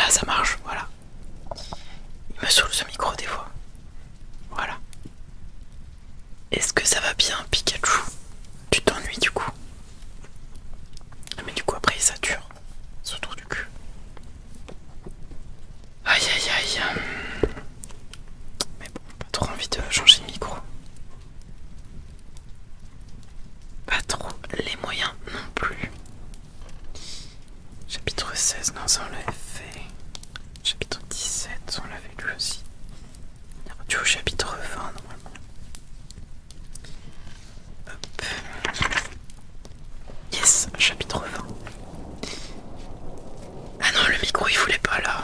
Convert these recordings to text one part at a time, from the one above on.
Ah, ça marche, voilà. Il me saoule ce micro des fois. Voilà. Est-ce que ça va bien, Pikachu? Tu t'ennuies du coup? Mais du coup après il sature. Ce trou du cul. Aïe aïe aïe. Mais bon, pas trop envie de changer de micro. Pas trop les moyens non plus. Chapitre 16, non ça on l'avait fait. Chapitre 17, on l'avait lu aussi. On est rendu au chapitre 20 normalement. Hop. Yes, chapitre 20. Ah non, le micro il voulait pas là.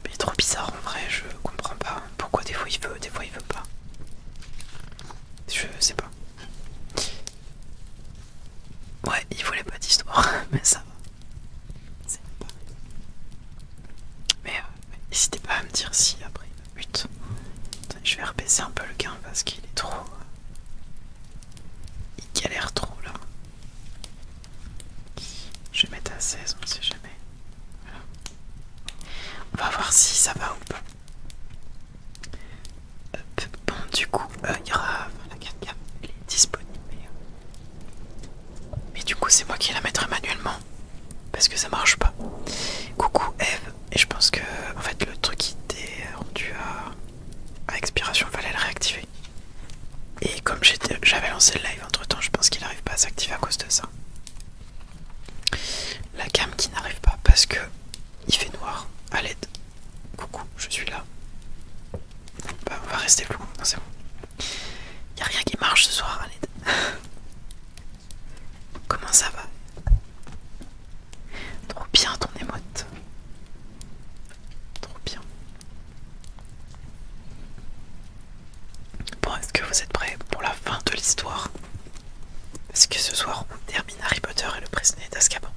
Il est trop bizarre en vrai, je comprends pas pourquoi des fois il veut, des fois il veut pas. Je sais pas. Ouais, il voulait pas d'histoire, mais ça va. C'est pas. Mais n'hésitez pas à me dire si après il me bute. Attendez, je vais rebaisser un peu le gain parce qu'il est trop. Il galère trop là. Je vais mettre à 16, on sait jamais. Voilà. On va voir si ça va ou pas. Hop. Bon, du coup, il y aura la 4K, elle est disponible. Mais du coup, c'est moi qui la mettrai manuellement parce que ça marche pas. Coucou Eve, et je pense que en fait le truc qui était rendu à expiration, fallait le réactiver. Et comme j'avais lancé le live entre temps, je pense qu'il n'arrive pas à s'activer à cause de ça. La cam qui n'arrive pas parce que il fait noir. À l'aide. Coucou, je suis là. Bah, on va rester flou. Non, c'est bon. Y a rien qui marche ce soir à l'aide. Comment ça va? Trop bien ton émote. Trop bien. Bon, est-ce que vous êtes prêts pour la fin de l'histoire? Parce que ce soir on termine Harry Potter et le prisonnier d'Azkaban.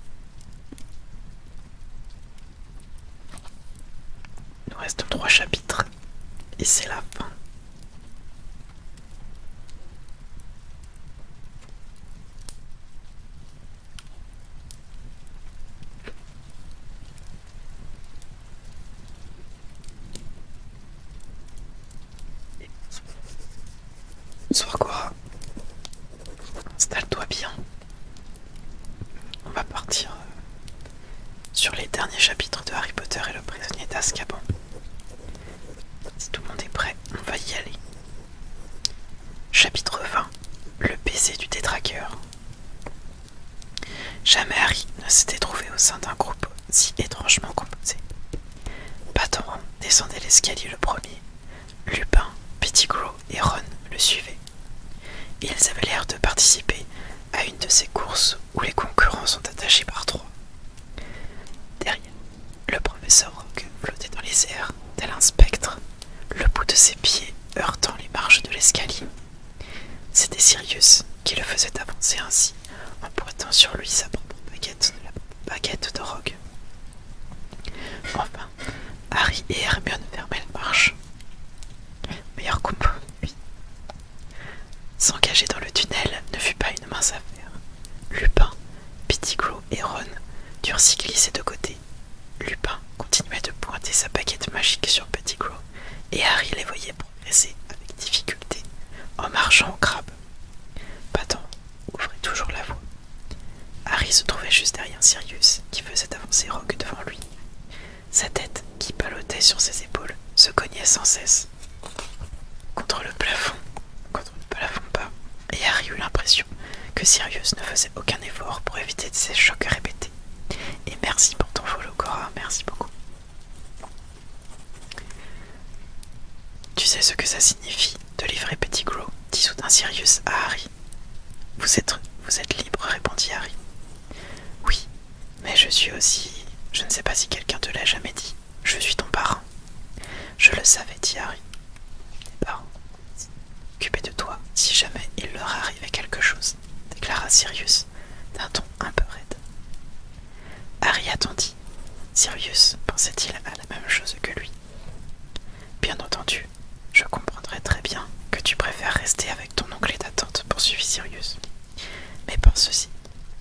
Il nous reste 3 chapitres et c'est la fin. Bonsoir Cora. Installe-toi bien. On va partir sur les derniers chapitres de Harry Potter et le prisonnier d'Azkaban. Si tout le monde est prêt, on va y aller. Chapitre 20. Le baiser du détraqueur. Jamais Harry ne s'était trouvé au sein d'un groupe si étrangement composé. Patorran descendait l'escalier le premier. Lupin, Pettigrew et Ron le suivaient. Ils avaient l'air de participer à une de ces courses où les concurrents sont attachés par 3. Derrière, le professeur Rogue flottait dans les airs, tel un spectre, le bout de ses pieds heurtant les marches de l'escalier. C'était Sirius qui le faisait avancer ainsi, en pointant sur lui sa propre baguette de Rogue. Enfin, Harry et Hermione fermaient la marche. Meilleur combo, oui. S'engager dans le tunnel ne fut pas une mince affaire. Lupin, Pettigrew et Ron durent s'y glisser de côté. Lupin continuait de pointer sa baguette magique sur Pettigrew, et Harry les voyait progresser avec difficulté en marchant au crabe. Patorran ouvrait toujours la voie. Harry se trouvait juste derrière Sirius, qui faisait avancer Rogue devant lui. Sa tête, qui ballottait sur ses épaules, se cognait sans cesse contre le plafond bas, et Harry eut l'impression que Sirius ne faisait aucun effort pour éviter ces chocs répétés. Et merci pour ton follow, Cora, merci beaucoup. Tu sais ce que ça signifie de livrer Pettigrew, dit soudain Sirius à Harry. Vous êtes libre, répondit Harry. Oui, mais je suis aussi... Je ne sais pas si quelqu'un te l'a jamais dit. Je suis ton parrain. Je le savais, dit Harry. Tes parents s'occupaient de toi si jamais il leur arrivait quelque chose, déclara Sirius d'un ton un peu raide. Harry attendit. Sirius pensait-il à la même chose que lui? Bien entendu, je comprendrais très bien que tu préfères rester avec ton oncle et ta tante, poursuivit Sirius. Mais pense-y,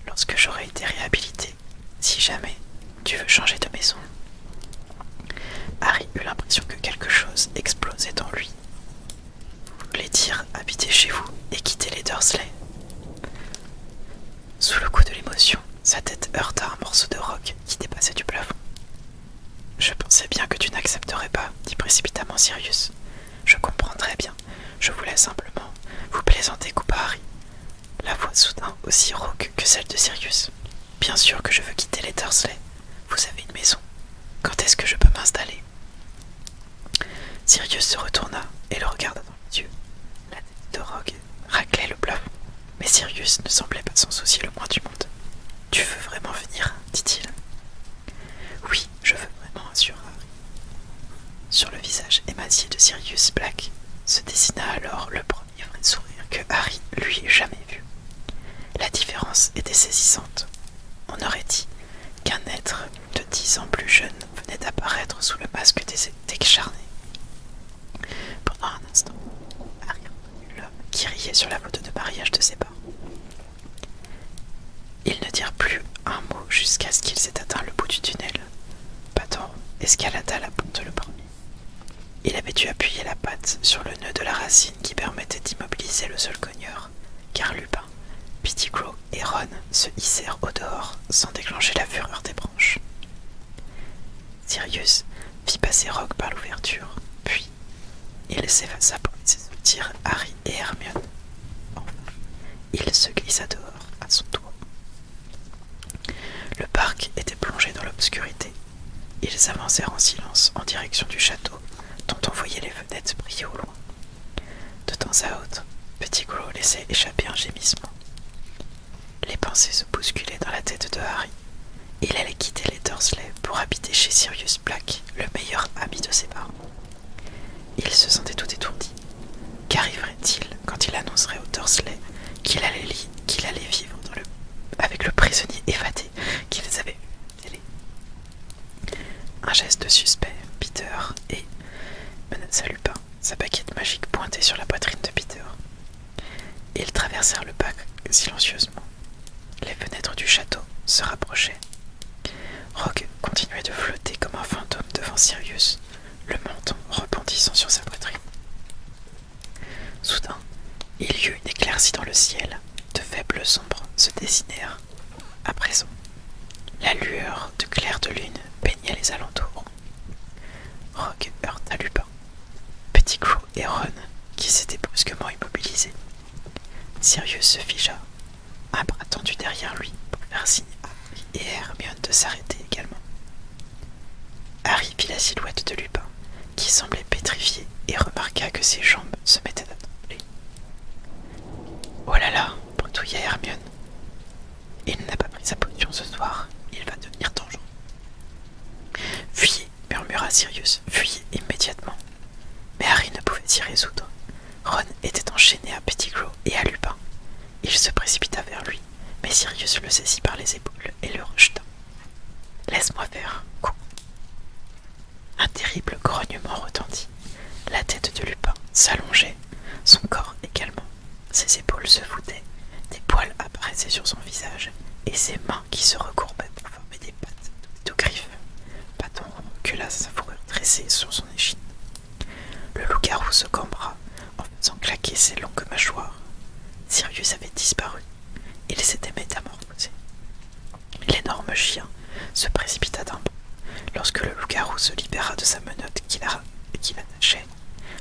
lorsque j'aurai été réhabilité, si jamais tu veux changer de maison, Dursley. Sous le coup de l'émotion, sa tête heurta un morceau de roc qui dépassait du plafond. « Je pensais bien que tu n'accepterais pas, dit précipitamment Sirius. Je comprends très bien. Je voulais simplement vous plaisanter, coupa Harry, la voix soudain aussi rauque que celle de Sirius. Bien sûr que je veux quitter les Dursley. Vous avez une maison. Quand est-ce que je peux m'installer? Sirius se retourna et le regarda dans les yeux. La tête de Rogue raclait le plafond, mais Sirius ne semblait pas s'en soucier le moins du monde. Tu veux vraiment venir? Dit-il. Oui, je veux vraiment, assura Harry. Sur le visage émacié de Sirius Black se dessina alors le premier vrai sourire que Harry lui ait jamais vu. La différence était saisissante. On aurait dit qu'un être de 10 ans plus jeune venait d'apparaître sous le masque des charnés. Pendant un instant, Harry reconnut l'homme qui riait sur la photo de mariage de ses parents. Ils ne dirent plus un mot jusqu'à ce qu'ils aient atteint le bout du tunnel. Patton escalada la porte le premier. Il avait dû appuyer la patte sur le nœud de la racine qui permettait d'immobiliser le seul cogneur, car Lupin, Pettigrew et Ron se hissèrent au dehors sans déclencher la fureur des branches. Sirius fit passer Rogue par l'ouverture, puis il s'effaça pour laisser sortir Harry et Hermione. Enfin, il se glissa dehors à son tour. Le parc était plongé dans l'obscurité. Ils avancèrent en silence en direction du château, dont on voyait les fenêtres briller au loin. De temps à autre, Pettigrew laissait échapper un gémissement. Les pensées se bousculaient dans la tête de Harry. Il allait quitter les Dursley pour habiter chez Sirius Black, le meilleur ami de ses parents. Il se sentait tout étourdi. Qu'arriverait-il quand il annoncerait aux Dursley qu'il allait vivre avec le prisonnier évadé qu'ils avaient vu à la télé? Un geste suspect, Peter, et menaça Lupin, sa baguette magique pointée sur la poitrine de Peter. Ils traversèrent le parc silencieusement. Les fenêtres du château se rapprochaient. Rogue continuait de flotter comme un fantôme devant Sirius, le menton rebondissant sur sa poitrine. Soudain, il y eut une éclaircie dans le ciel. De faibles ombres se dessinèrent. À présent, la lueur de clair de lune peignait les alentours. Rogue heurta Lupin, Pettigrew et Ron, qui s'étaient brusquement immobilisés. Sirius se figea, un bras tendu derrière lui pour faire signe à Harry et Hermione de s'arrêter également. Harry vit la silhouette de Lupin, qui semblait pétrifié, et remarqua que ses jambes se mettaient à trembler. « Oh là là !» bredouilla Hermione. « Il n'a pas pris sa potion ce soir, il va devenir dangereux. »« Fuyez !» murmura Sirius, « fuyez immédiatement !» Mais Harry ne pouvait s'y résoudre. Ron était enchaîné à Pettigrew et à Lupin. Il se précipita vers lui, mais Sirius le saisit par les épaules et le rejeta. « Laisse-moi faire, cours !» Un terrible grognement retentit. La tête de Lupin s'allongeait, son corps également. Ses épaules se voûtaient, des poils apparaissaient sur son visage, et ses mains qui se recourbaient pour former des pattes de griffes. Patton recula sa fourrure dressée sur son échine. Le loup-garou se cambra en faisant claquer ses longues mâchoires. Sirius avait disparu. Il s'était métamorphosé. L'énorme chien se précipita d'un bond. Lorsque le loup-garou se libéra de sa menotte qui l'attachait,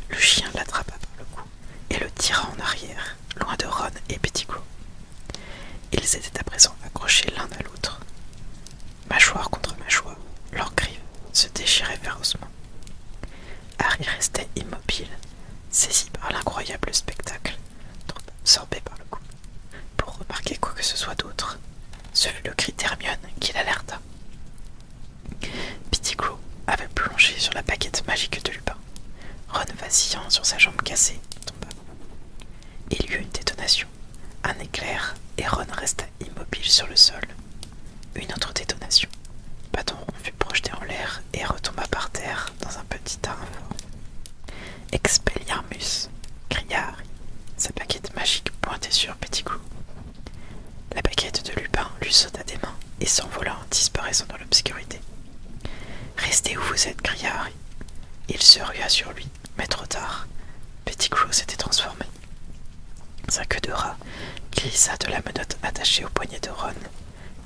le chien l'attrapa par le cou et le tira en arrière, loin de Ron et Pettigrew. Ils étaient à présent accrochés l'un à l'autre. Mâchoire contre mâchoire, leurs griffes se déchiraient férocement. Harry restait immobile, saisi par l'incroyable spectacle, trop absorbé par le coup, pour remarquer quoi que ce soit d'autre. Ce fut le cri d'Hermione qui l'alerta. Pettigrew avait plongé sur la baguette magique de Lupin. Ron, vacillant sur sa jambe cassée, tomba. Il y eut une détonation, un éclair, et Ron resta immobile sur le sol. Une autre détonation. Patton fut projeté en l'air et retomba par terre dans un petit tas informe. « Expelliarmus !» cria Harry, sa baguette magique pointée sur Pettigrew. La baguette de Lupin lui sauta des mains et s'envola en disparaissant dans l'obscurité. « Restez où vous êtes !» cria Harry. Il se rua sur lui, mais trop tard. Pettigrew s'était transformé. Sa queue de rat glissa de la menotte attachée au poignet de Ron,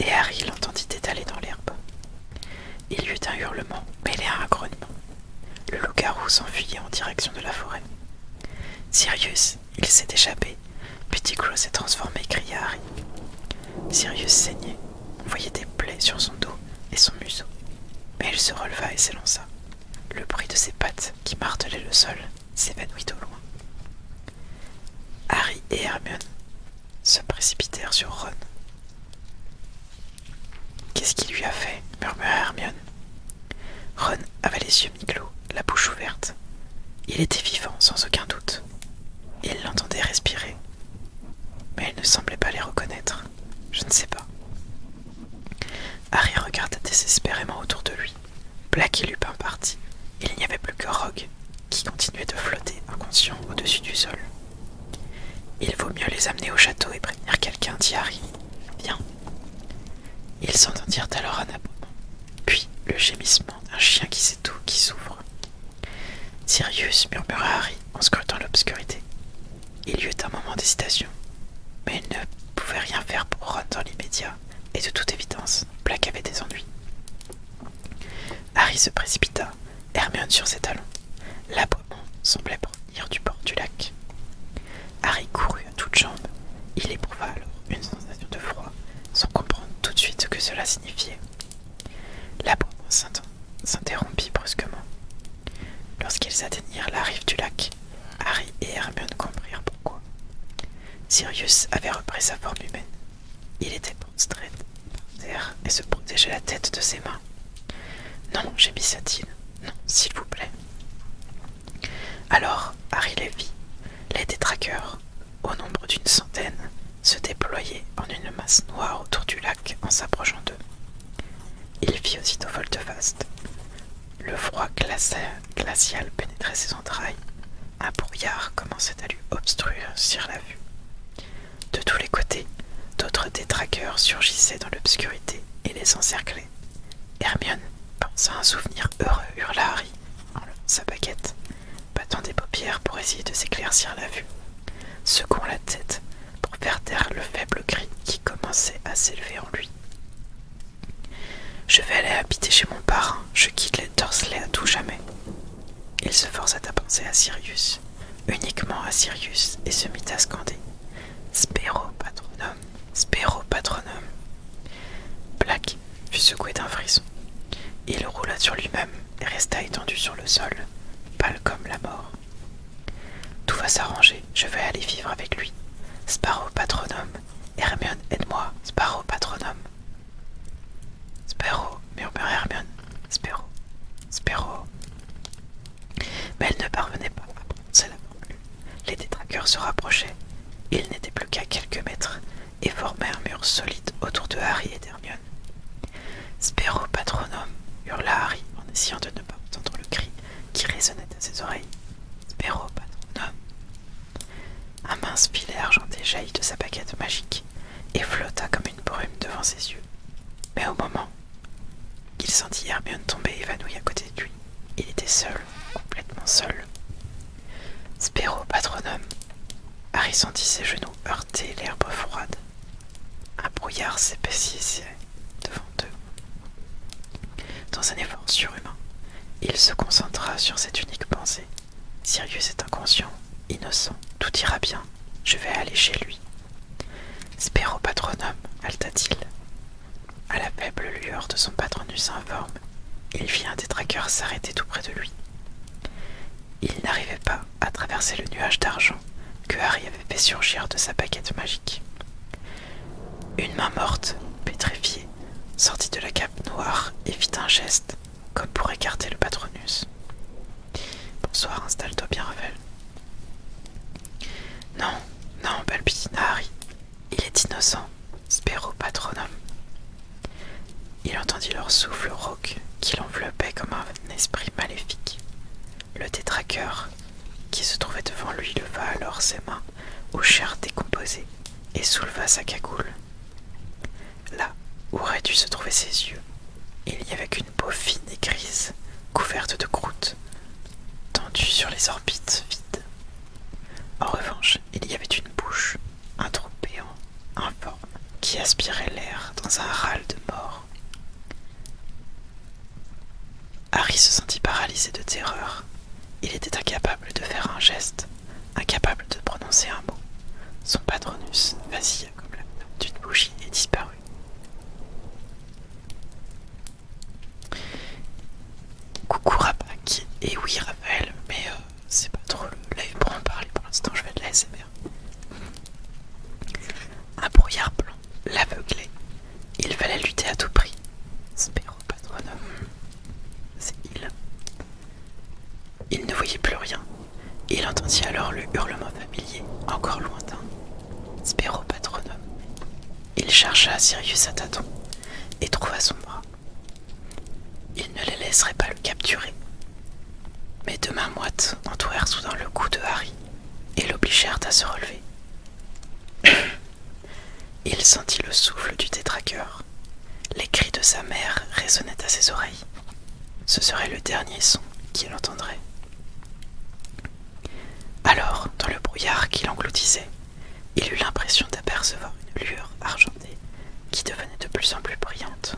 et Harry l'entendit étaler dans l'herbe. Il y eut un hurlement mêlé à un grognement. Le loup-garou s'enfuyait en direction de la forêt. Sirius, il s'est échappé. Pettigrew s'est transformé, cria Harry. Sirius saignait. On voyait des plaies sur son dos et son museau. Mais il se releva et s'élança. Le bruit de ses pattes qui martelaient le sol s'évanouit au loin. Harry et Hermione se précipitèrent sur Ron. « Qu'est-ce qu'il lui a fait ?» murmura Hermione. Ron avait les yeux mi-clos, la bouche ouverte. Il était vivant, sans aucun doute. Il l'entendait respirer. Mais il ne semblait pas les reconnaître. Je ne sais pas. Harry regarda désespérément autour de lui. Black et Lupin partis. Il n'y avait plus que Rogue, qui continuait de flotter inconscient au-dessus du sol. Il vaut mieux les amener au château et prévenir quelqu'un, dit Harry. Viens. Ils s'entendirent alors un aboiement, puis le gémissement d'un chien qui s'étouffe, qui s'ouvre. Sirius, murmura Harry en scrutant l'obscurité. Il y eut un moment d'hésitation, mais il ne pouvait rien faire pour Ron dans l'immédiat, et de toute évidence, Black avait des ennuis. Harry se précipita, Hermione sur ses talons. L'aboiement semblait provenir du bord du lac. Harry courut à toutes jambes. Il éprouva alors une sensation de froid, sans comprendre tout de suite ce que cela signifiait. L'aboiement s'interrompit brusquement. Lorsqu'ils atteignirent la rive du lac, Harry et Hermione comprirent pourquoi. Sirius avait repris sa forme humaine. Il était prostré par terre et se protégeait la tête de ses mains. « Non, gémissa-t-il. Non, s'il vous plaît. » Alors, Harry les vit. Les détraqueurs, au nombre d'une centaine, se déployaient en une masse noire autour du lac en s'approchant d'eux. Il vit aussitôt volte-face. Le froid glacial pénétrait ses entrailles. Un brouillard commençait à lui obstruire la vue. De tous les côtés, d'autres détraqueurs surgissaient dans l'obscurité et les encerclaient. Hermione pensa à un souvenir heureux, hurla Harry en levant sa baguette, battant des paupières pour essayer de s'éclaircir la vue, secouant la tête pour faire taire le faible cri qui commençait à s'élever en lui. Je vais aller habiter chez mon parrain, je quitte les Dursley à tout jamais. Il se força à penser à Sirius, uniquement à Sirius, et se mit à scander. Spero patronum, Spero patronum. Black fut secoué d'un frisson. Il roula sur lui-même et resta étendu sur le sol, pâle comme la mort. Tout va s'arranger, je vais aller vivre avec lui. Sparrow patronum, Hermione, aide-moi, Sparrow patronum. Sparrow, murmura Hermione. Sparrow, Sparrow. Mais elle ne parvenait pas à prononcer la formule. Les détraqueurs se rapprochaient. Ils n'étaient plus qu'à quelques mètres et formaient un mur solide autour de Harry et d'Hermione. Spero patronum, hurla Harry en essayant de ne pas entendre le cri qui résonnait à ses oreilles. Spero patronum. Un mince filet argenté jaillit de sa baguette magique et flotta comme une brume devant ses yeux. Mais au moment qu'il sentit Hermione tomber évanouie à côté de lui, il était seul, complètement seul. Spero patronum. Harry sentit ses genoux heurter l'herbe froide. Un brouillard s'épaississait devant eux. Dans un effort surhumain, il se concentra sur cette unique pensée. Sirius est inconscient, innocent, tout ira bien, je vais aller chez lui. Spero patronum, halta-t-il. À la faible lueur de son patronus informe, il vit un détraqueur s'arrêter tout près de lui. Il n'arrivait pas à traverser le nuage d'argent que Harry avait fait surgir de sa baguette magique. Une main morte, pétrifiée, sortit de la cape noire et fit un geste, comme pour écarter le patronus. « Bonsoir, installe-toi bien, Ravel. »« Non, non, balbutina Harry. Il est innocent, Spero patronum. » Il entendit leur souffle rauque qui l'enveloppait comme un esprit maléfique. Le détraqueur, qui se trouvait devant lui, leva alors ses mains aux chairs décomposées et souleva sa cagoule. Là où auraient dû se trouver ses yeux, il n'y avait qu'une peau fine et grise, couverte de croûte, tendue sur les orbites vides. En revanche, il y avait une bouche qui aspirait l'air dans un râle de mort. Harry se sentit paralysé de terreur. Il était incapable de faire un geste, incapable de prononcer un mot. Son patronus vacilla comme la flamme d'une bougie et disparut. Coucou Rapac, et oui Raphaël, mais c'est pas trop le live pour en parler pour l'instant, je fais de la l'ASMR. Un brouillard blanc l'aveuglait. Il fallait lutter à tout prix. Spero patronum. C'est il. Il ne voyait plus rien. Il entendit alors le hurlement familier, encore lointain. Spero patronum. Il chercha Sirius à tâtons et trouva son bras. Il ne les laisserait pas le capturer. Mais deux mains moites entourèrent soudain le cou de Harry et l'obligèrent à se relever. Il sentit le souffle du tétraqueur. Les cris de sa mère résonnaient à ses oreilles. Ce serait le dernier son qu'il entendrait. Alors, dans le brouillard qui l'engloutissait, il eut l'impression d'apercevoir une lueur argentée qui devenait de plus en plus brillante.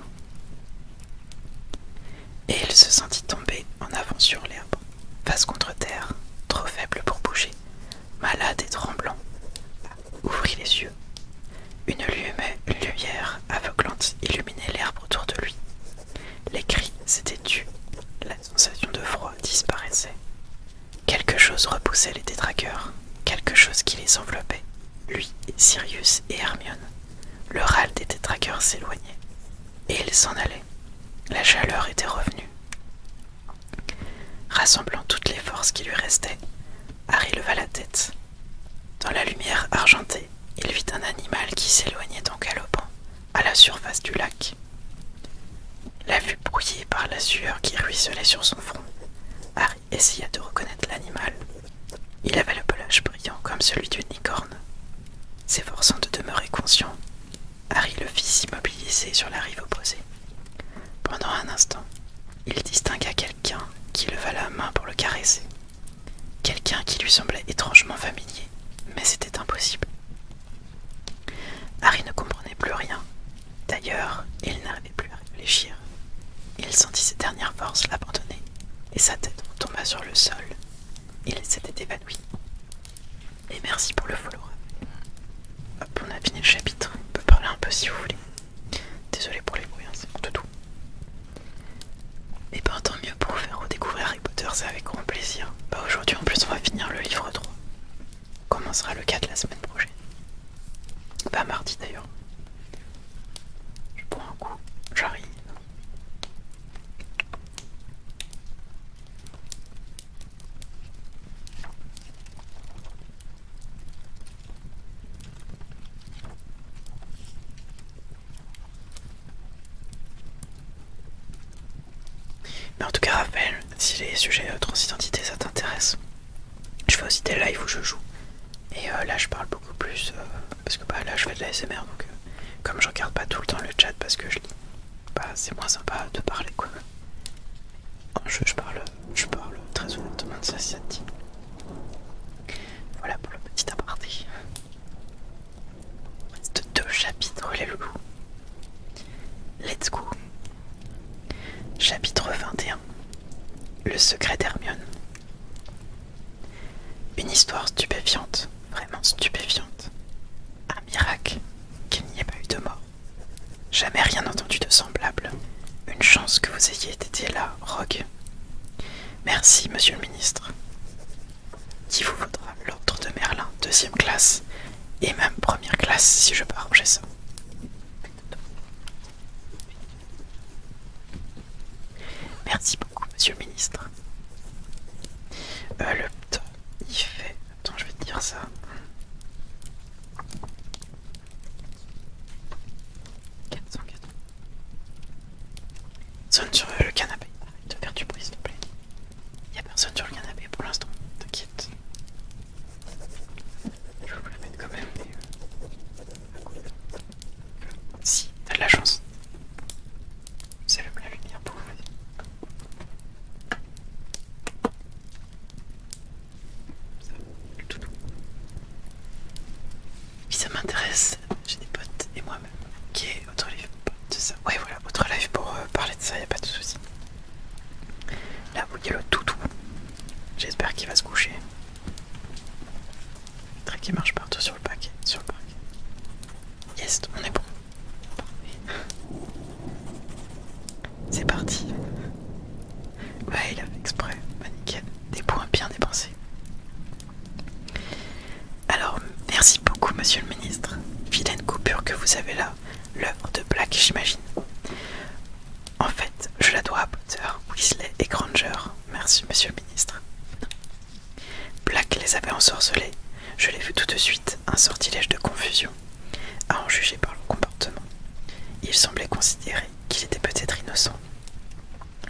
Et il se sentit tomber en avant sur l'herbe, face contre terre, trop faible pour bouger, malade et tremblant. Ouvrit les yeux. Une lumière aveuglante illuminait l'herbe autour de lui. Les cris s'étaient tus. La sensation de froid disparaissait. Quelque chose repoussait les tétraqueurs, quelque chose qui les enveloppait, lui, Sirius et Hermione. Le râle des tétraqueurs s'éloignait, et ils s'en allaient. La chaleur était revenue. Rassemblant toutes les forces qui lui restaient, Harry leva la tête. Dans la lumière argentée, il vit un animal qui s'éloignait en galopant à la surface du lac. La vue brouillée par la sueur qui ruisselait sur son front, Harry essaya de reconnaître l'animal. Il avait le pelage brillant comme celui d'une licorne. S'efforçant de demeurer conscient, Harry le fit s'immobiliser sur la rive opposée. Pendant un instant, il distingua quelqu'un qui leva la main pour le caresser. Quelqu'un qui lui semblait étrangement familier, mais c'était impossible. Harry ne comprenait plus rien. D'ailleurs, il n'arrivait plus à réfléchir. Il sentit ses dernières forces l'abandonner, et sa tête retomba sur le sol. Il s'était évanoui. Et merci pour le follow. Hop, on a fini le chapitre. On peut parler un peu si vous voulez. Désolé pour les bruits, hein, c'est pour tout. Et ben tant mieux pour vous faire redécouvrir Harry Potter, c'est avec grand plaisir. Bah aujourd'hui en plus on va finir le livre 3. On commencera le 4 la semaine prochaine. Pas mardi d'ailleurs. Je bois un coup, j'arrive. Mais en tout cas, Raphaël, si les sujets transidentité ça t'intéresse, je fais aussi des lives où je joue. Et là, je parle beaucoup plus parce que bah, là, je fais de la SMR donc comme je regarde pas tout le temps le chat parce que je lis, bah, c'est moins sympa de parler quoi. Je parle très honnêtement de ça si ça te dit. Voilà pour le petit aparté. Il reste 2 chapitres, les loulous. Let's go. Chapitre 21. Le secret d'Hermione. Une histoire stupéfiante, vraiment stupéfiante. Un miracle qu'il n'y ait pas eu de mort. Jamais rien entendu de semblable. Une chance que vous ayez été là, Rogue. Merci, monsieur le ministre. Qui vous vaudra l'ordre de Merlin, 2e classe, et même 1re classe si je peux arranger ça. Merci beaucoup, monsieur le ministre. Le temps, il fait... Attends, je vais te dire ça. 404. Sonne sur le canapé. Arrête de faire du bruit, s'il te plaît. Il n'y a personne sur le canapé pour l'instant, t'inquiète. Je vais vous la mettre quand même, mais... Si, t'as de la chance. C'est même la lumière pour vous. Ça, le toutou. Puis ça m'intéresse, j'ai des potes et moi-même. Qui est autre live de ça. Ouais, voilà, autre live pour parler de ça, y a pas de souci. Là où il y a le toutou. J'espère qu'il va se coucher. Très qui marche partout sur le paquet. Sur le parquet. Yes, on est bon. C'est parti. Ouais, il a fait exprès. Bah, nickel. Des points bien dépensés. Alors, merci beaucoup, monsieur le ministre. Vilaine coupure que vous avez là. L'œuvre de Black, j'imagine. En fait, je la dois à Potter, Weasley et Granger. Merci, monsieur le ministre. Black les avait ensorcelés. Je l'ai vu tout de suite, un sortilège de confusion, à en juger par leur comportement. Ils semblaient considérer qu'il était peut-être innocent.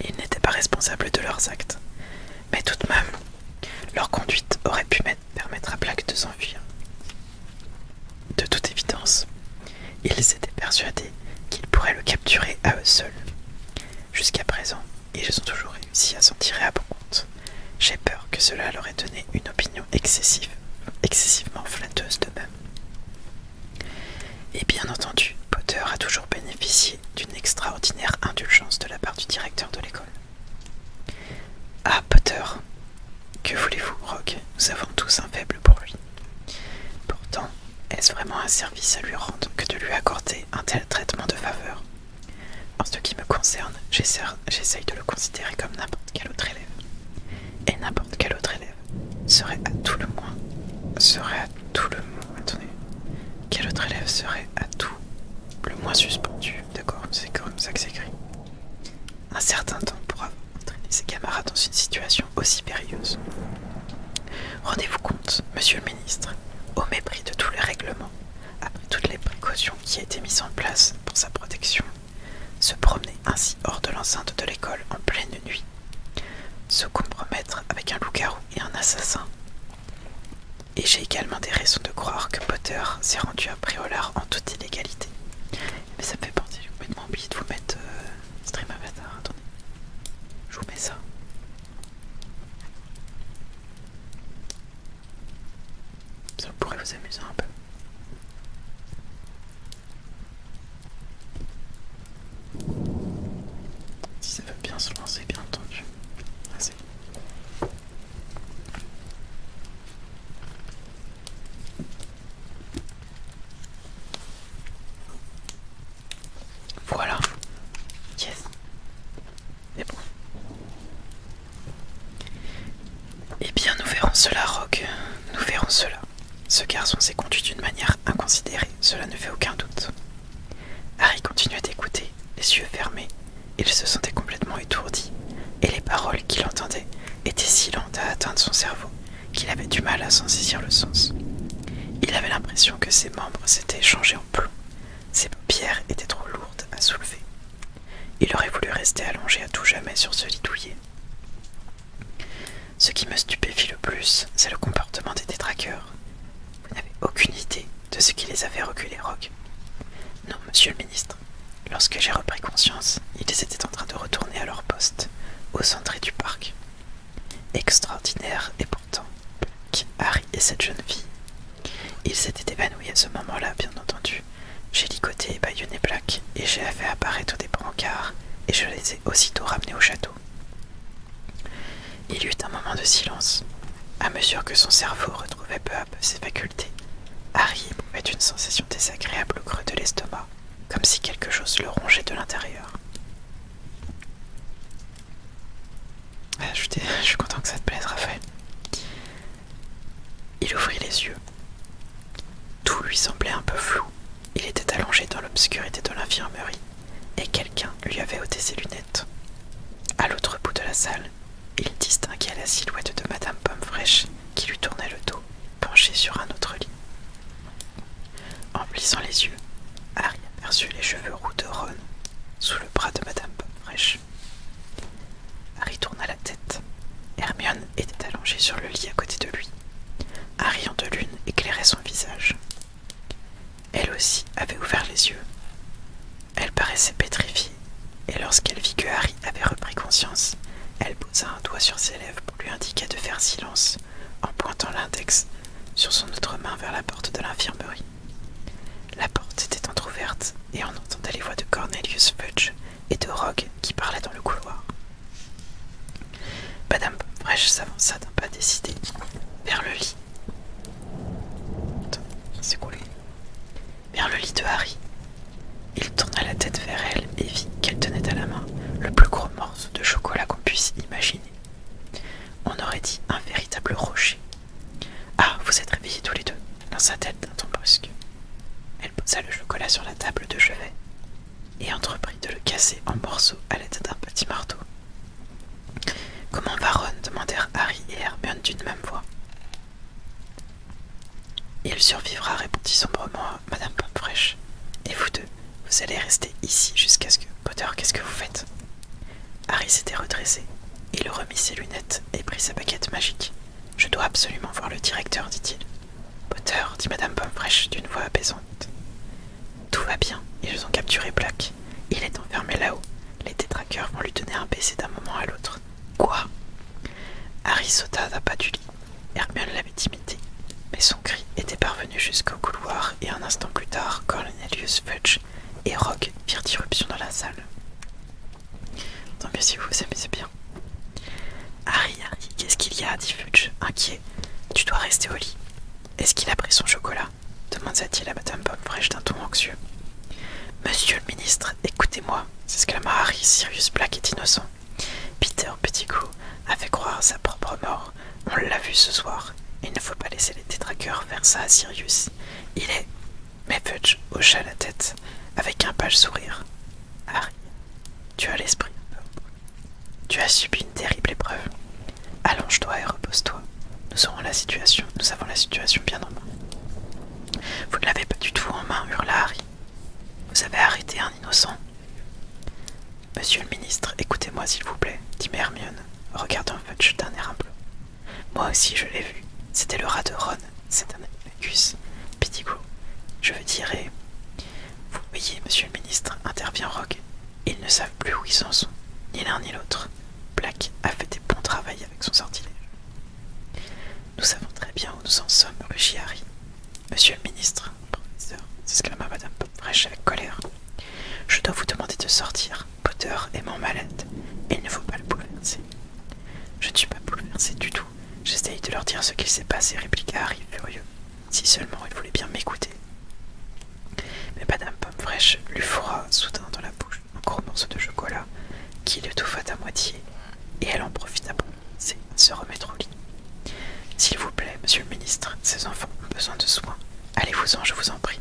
Ils n'étaient pas responsables de leurs actes. Mais tout de même, leur conduite aurait pu permettre à Black de s'enfuir. De toute évidence, ils étaient persuadés qu'ils pourraient le capturer à eux seuls. Jusqu'à présent, ils ont toujours réussi à s'en tirer à bon compte. J'ai peur que cela leur ait donné une opinion excessivement flatteuse d'eux-mêmes. Et bien entendu, Potter a toujours bénéficié d'une extraordinaire indulgence de la part du directeur de l'école. Ah, Potter, que voulez-vous, Rogue? Nous avons tous un faible pour lui. Pourtant, est-ce vraiment un service à lui rendre que de lui accorder un tel traitement de faveur? En ce qui me concerne, j'essaye de le considérer comme n'importe quel autre élève. Et n'importe quel autre élève serait à tout le moins... Attendez. Quel autre élève serait à tout le moins suspendu? D'accord, c'est comme ça que c'est écrit. Un certain temps pour avoir entraîné ses camarades dans une situation aussi périlleuse. Rendez-vous compte, monsieur le ministre, au mépris de tous les règlements, après toutes les précautions qui ont été mises en place pour sa protection, se promener ainsi hors de l'enceinte de l'école en pleine nuit, se compromettre avec un loup-garou et un assassin. Et j'ai également des raisons de croire que Potter s'est rendu à Préolard en toute illégalité. Mais ça me fait penser, j'ai complètement oublié de vous mettre Stream Avatar. Attendez, je vous mets ça. Ça pourrait vous amuser un peu. Si ça veut bien se lancer, bien entendu. Vas-y. Voilà. Yes. C'est bon. Eh bien, nous verrons cela, Rogue. Nous verrons cela. Ce garçon s'est conduit d'une manière inconsidérée, cela ne fait aucun doute. Harry continuait d'écouter, les yeux fermés. Il se sentait complètement étourdi, et les paroles qu'il entendait étaient si lentes à atteindre son cerveau qu'il avait du mal à s'en saisir le sens. Il avait l'impression que ses membres s'étaient changés en plomb. Ses paupières étaient trop lourdes à soulever. Il aurait voulu rester allongé à tout jamais sur ce lit douillet. Ce qui me stupéfie le plus, c'est le comportement des détraqueurs. Vous n'avez aucune idée de ce qui les avait reculés, Rogue. Non, monsieur le ministre. Lorsque j'ai repris conscience, ils étaient en train de retourner à leur poste, aux entrées du parc. Extraordinaire, et pourtant, Harry et cette jeune fille. Ils s'étaient évanouis à ce moment-là, bien entendu. J'ai ligoté et bâillonné Black, et j'ai fait apparaître des brancards, et je les ai aussitôt ramenés au château. Il y eut un moment de silence. À mesure que son cerveau retrouvait peu à peu ses facultés, Harry éprouvait une sensation désagréable au creux de l'estomac, comme si quelque chose le rongeait de l'intérieur. Je suis content que ça te plaise, Raphaël. Il ouvrit les yeux. Tout lui semblait un peu flou. Il était allongé dans l'obscurité de l'infirmerie, et quelqu'un lui avait ôté ses lunettes. À l'autre bout de la salle, il distinguait la silhouette de Madame Pomme-Fraîche qui lui tournait le dos, penchée sur un autre lit. En plissant les yeux, Harry aperçut les cheveux roux de Ron sous le bras de Madame Pomme-Fraîche. Harry tourna la tête. Hermione était allongée sur le lit à côté de lui. Un rayon de lune éclairait son visage. Elle aussi avait ouvert les yeux. Elle paraissait pétrifiée, et lorsqu'elle vit que Harry avait repris conscience, elle posa un doigt sur ses lèvres pour lui indiquer de faire silence, en pointant l'index sur son autre main vers la porte de l'infirmerie. La porte était entrouverte posa le chocolat sur la table de chevet et entreprit de le casser en morceaux à l'aide d'un petit marteau. Comment va Ron demandèrent Harry et Hermione d'une même voix. Il survivra, répondit sombrement Madame Pomme-Fraîche. Et vous deux, vous allez rester ici jusqu'à ce que... Potter, qu'est-ce que vous faites? Harry s'était redressé. Il remit ses lunettes et prit sa baguette magique. Je dois absolument voir le directeur, dit-il. Potter, dit Madame Pomme-Fraîche d'une voix apaisante. Tout va bien, ils ont capturé Black. Il est enfermé là-haut. Les détraqueurs vont lui donner un baiser d'un moment à l'autre. Quoi? Harry sauta d'un pas du lit. Hermione l'avait imité, mais son cri était parvenu jusqu'au couloir et un instant plus tard, Cornelius Fudge et Rogue firent irruption dans la salle. Tant mieux si vous vous amusez bien. Harry, qu'est-ce qu'il y a? Dit Fudge, inquiet. Tu dois rester au lit. Est-ce qu'il a pris son chocolat? Demanda-t-il à Madame Pomme-Fraîche d'un ton anxieux. Monsieur le ministre, écoutez-moi, s'exclama Harry. Sirius Black est innocent. Peter Pettigrew a fait croire à sa propre mort. On l'a vu ce soir. Il ne faut pas laisser les détraqueurs faire ça à Sirius. Il est... Mais Fudge hocha la tête avec un pâle sourire. Harry, tu as l'esprit. Tu as subi une terrible épreuve. Allonge-toi et repose-toi. Nous avons la situation bien en main. Vous ne l'avez pas du tout en main, hurla Harry. Vous avez arrêté un innocent. Monsieur le ministre, écoutez-moi s'il vous plaît, dit Hermione, regardant Fudge d'un air humble. Moi aussi je l'ai vu. C'était le rat de Ron. C'est un animagus. Pettigrew. Je veux dire, et... Vous voyez, monsieur le ministre, intervient Rogue. Ils ne savent plus où ils en sont, ni l'un ni l'autre. Black a fait des bons travail avec son sortilège. Nous savons très bien où nous en sommes, rugit Harry. Monsieur le ministre, professeur, s'exclama Madame Pomme-Fraîche avec colère. Je dois vous demander de sortir. Potter est mon malade, et il ne faut pas le bouleverser. Je ne suis pas bouleversé du tout. J'essaye de leur dire ce qu'il s'est passé, répliqua Harry furieux. Si seulement il voulait bien m'écouter. Mais Madame Pomme-Fraîche lui fourra soudain dans la bouche un gros morceau de chocolat qui l'étouffa à moitié, et elle en profita pour se remettre au lit. S'il vous plaît, monsieur le ministre, ces enfants ont besoin de soins. Allez-vous-en, je vous en prie.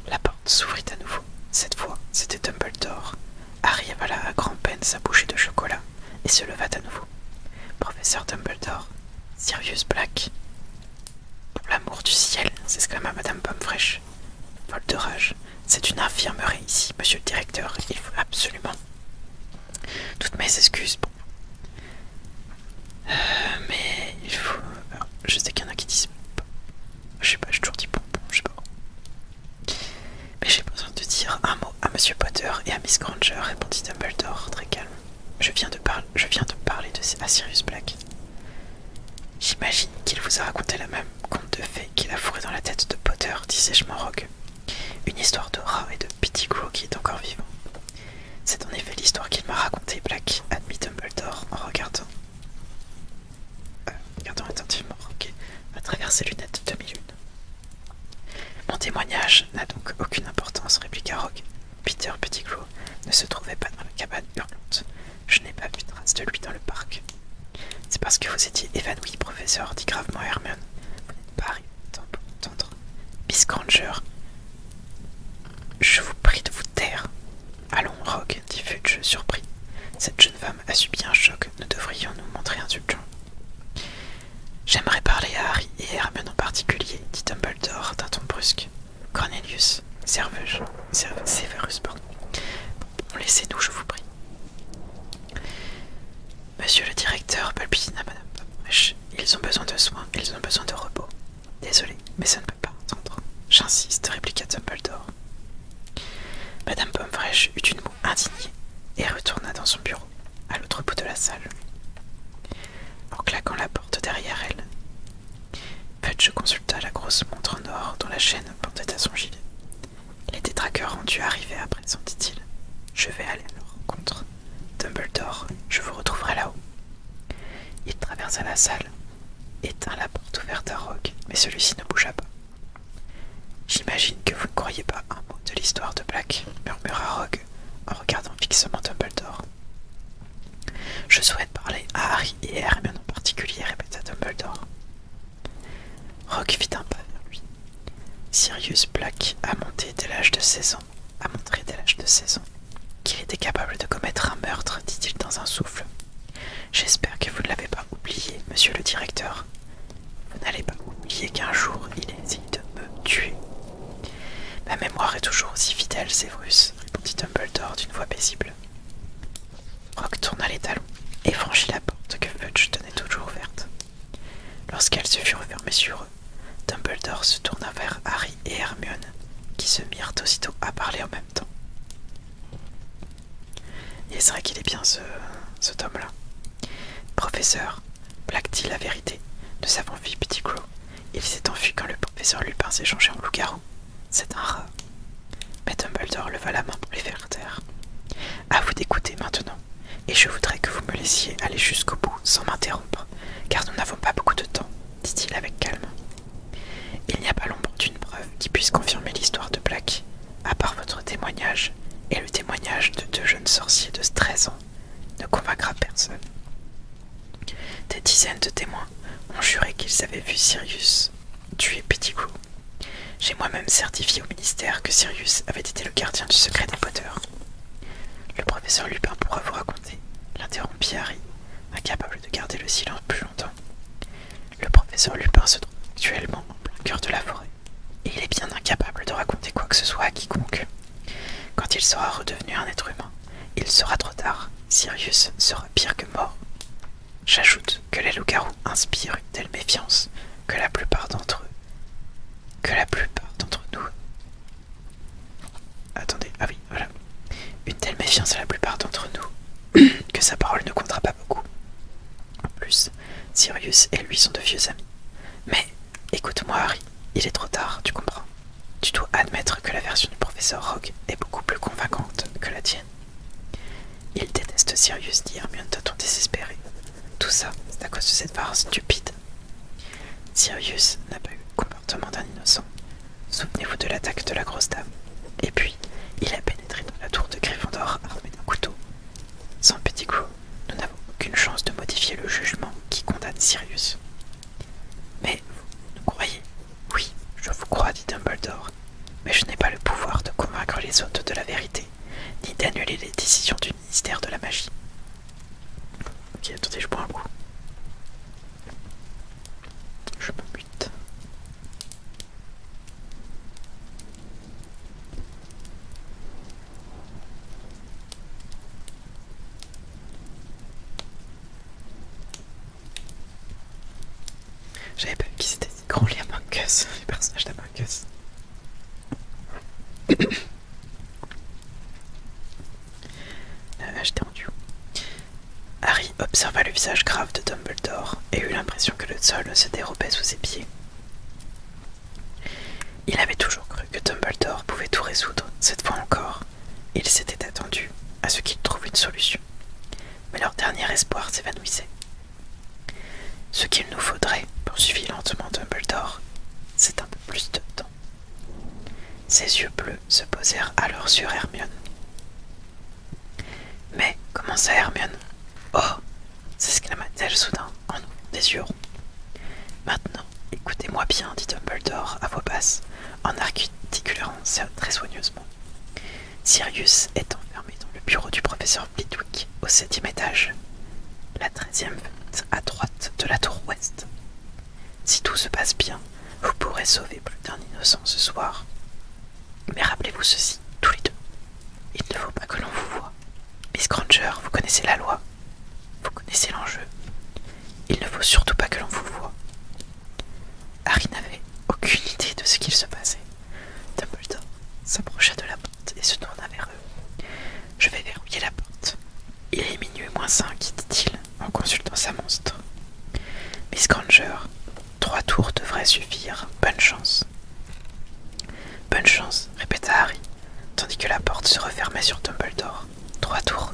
La porte s'ouvrit à nouveau. Cette fois, c'était Dumbledore. Harry avala à grand-peine sa bouchée de chocolat et se leva à nouveau. Professeur Dumbledore, Sirius Black. Pour l'amour du ciel, s'exclama Madame Pomme-Fraîche. Folle de rage, c'est une infirmerie ici, monsieur le directeur. Il faut absolument... Toutes mes excuses pour vous. Mais il faut... Alors, je sais qu'il y en a qui disent... Je sais pas, j'ai toujours dit bonbon, je sais pas. Mais j'ai besoin de dire un mot à Monsieur Potter et à Miss Granger, répondit Dumbledore, très calme. Je viens de parler à Sirius Black. J'imagine qu'il vous a raconté la même conte de fées qu'il a fourré dans la tête de Potter, dit sèchement Rogue. Une histoire de rat et de Pettigrew qui est encore vivant. C'est en effet l'histoire qu'il m'a racontée, Black, admit Dumbledore en regardant attentivement Rogue à travers ses lunettes de demi-lune. Mon témoignage n'a donc aucune importance, répliqua Rogue. Peter Pettigrew ne se trouvait pas dans la cabane hurlante. Je n'ai pas vu trace de lui dans le parc. C'est parce que vous étiez évanoui, professeur, dit gravement Hermione. Vous n'êtes pas arrivé à temps pour entendre. Miss Granger, je vous prie de vous taire. Allons, Rogue, dit Fudge, surpris. Cette jeune femme a subi un choc. Nous devrions nous montrer indulgents. J'aimerais parler à Harry et Hermione en particulier, dit Dumbledore d'un ton brusque. Cornelius, Severus, pardon. Bon, laissez-nous, je vous prie. Monsieur le directeur, balbutia Madame Pomme-Fraîche, ils ont besoin de soins, ils ont besoin de repos. Désolé, mais ça ne peut pas attendre. J'insiste, répliqua Dumbledore. Madame Pomme-Fraîche eut une moue indignée et retourna dans son bureau, à l'autre bout de la salle. En claquant la porte derrière elle, Fudge consulta la grosse montre en or dont la chaîne pendait à son gilet. Les détraqueurs ont dû arriver à présent, dit-il. Je vais aller à leur rencontre. Dumbledore, je vous retrouverai là-haut. Il traversa la salle, éteint la porte ouverte à Rogue, mais celui-ci ne bougea pas. J'imagine que vous ne croyez pas un mot de l'histoire de Black, murmura Rogue en regardant fixement Dumbledore. Je souhaite parler à Harry et Hermione en particulier, répéta Dumbledore. Rogue fit un pas vers lui. Sirius Black a montré dès l'âge de 16 ans qu'il était capable de commettre un meurtre, dit-il dans un souffle. J'espère que vous ne l'avez pas oublié, monsieur le directeur. Vous n'allez pas oublier qu'un jour il a essayé de me tuer. Ma mémoire est toujours aussi fidèle, Severus, répondit Dumbledore d'une voix paisible. Rogue tourna les talons et franchit la porte que Fudge tenait toujours ouverte. Lorsqu'elle se fut refermée sur eux, Dumbledore se tourna vers Harry et Hermione, qui se mirent aussitôt à parler en même temps. Et c'est vrai qu'il est bien ce tome-là. Professeur, Black dit la vérité. Nous avons vu Pettigrew. Il s'est enfui quand le professeur Lupin s'est changé en loup-garou. C'est un rat. Mais Dumbledore leva la main pour les faire taire. À vous d'écouter maintenant, et je voudrais que vous me laissiez aller jusqu'au bout sans m'interrompre, car nous n'avons pas beaucoup de temps, dit-il avec calme. Il n'y a pas l'ombre d'une preuve qui puisse confirmer l'histoire de Black, à part votre témoignage, et le témoignage de 2 jeunes sorciers de 13 ans ne convaincra personne. Des dizaines de témoins ont juré qu'ils avaient vu Sirius tuer Pettigrew. J'ai moi-même certifié au ministère que Sirius avait été le gardien du secret des Potter. Le professeur Lupin pourra vous raconter, l'interrompit Harry, incapable de garder le silence plus longtemps. Le professeur Lupin se trouve actuellement en plein cœur de la forêt, et il est bien incapable de raconter quoi que ce soit à quiconque. Quand il sera redevenu un être humain, il sera trop tard. Sirius sera pire que mort. J'ajoute que les loups-garous inspirent une telle méfiance que la plupart d'entre nous... Attendez, ah oui, voilà. Une telle méfiance à la plupart d'entre nous que sa parole ne comptera pas beaucoup. En plus, Sirius et lui sont de vieux amis. Mais, écoute-moi Harry, il est trop tard, tu comprends. Tu dois admettre que la version du professeur Rogue est beaucoup plus convaincante que la tienne. Il déteste Sirius, dit Hermione d'un ton désespéré. Tout ça, c'est à cause de cette farce stupide. Sirius n'a pas eu le comportement d'un innocent. Souvenez-vous de l'attaque de la grosse dame. Et puis, il a pénétré dans la tour de Gryffondor armé d'un couteau. Sans Pettigrew, nous n'avons aucune chance de modifier le jugement qui condamne Sirius. Mais vous nous croyez? Oui, je vous crois, dit Dumbledore. Mais je n'ai pas le pouvoir de convaincre les autres de la vérité, ni d'annuler les décisions du ministère de la magie. Ok, attendez, je bois un coup. Je me mute. J'avais pas vu qu'ils étaient si grands les Among Us, les personnages d'Among Us. J'étais rendu où? Harry observa le visage grave de Dumbledore et eut l'impression que le sol se dérobait sous ses pieds. Il avait toujours cru que Dumbledore pouvait tout résoudre, cette fois encore. Il s'était attendu à ce qu'il trouve une solution. Mais leur dernier espoir s'évanouissait. Ce qu'il nous faudrait, poursuivit lentement Dumbledore, c'est un peu plus de temps. Ses yeux bleus se posèrent alors sur Hermione. Mais, commença Hermione. Oh, s'exclama-t-elle soudain en ouvrant des yeux ronds. Maintenant, écoutez-moi bien, dit Dumbledore à voix basse, en articulant très soigneusement. Sirius est enfermé dans le bureau du professeur Flitwick au 7e étage, la 13e fenêtre à droite de la tour ouest. Si tout se passe bien, vous pourrez sauver plus d'un innocent ce soir. Mais rappelez-vous ceci, tous les deux. Il ne faut pas que l'on vous voie. Miss Granger, vous connaissez la loi. Vous connaissez l'enjeu. Il ne faut surtout pas que l'on vous voie. Harry n'avait aucune idée de ce qu'il se passait. Dumbledore s'approcha de la porte et se tourna vers eux. Je vais verrouiller la porte. Il est minuit moins 5, dit-il en consultant sa montre. Miss Granger, 3 tours devraient suffire. Bonne chance. Bonne chance, répéta Harry, tandis que la porte se refermait sur Dumbledore. 3 tours.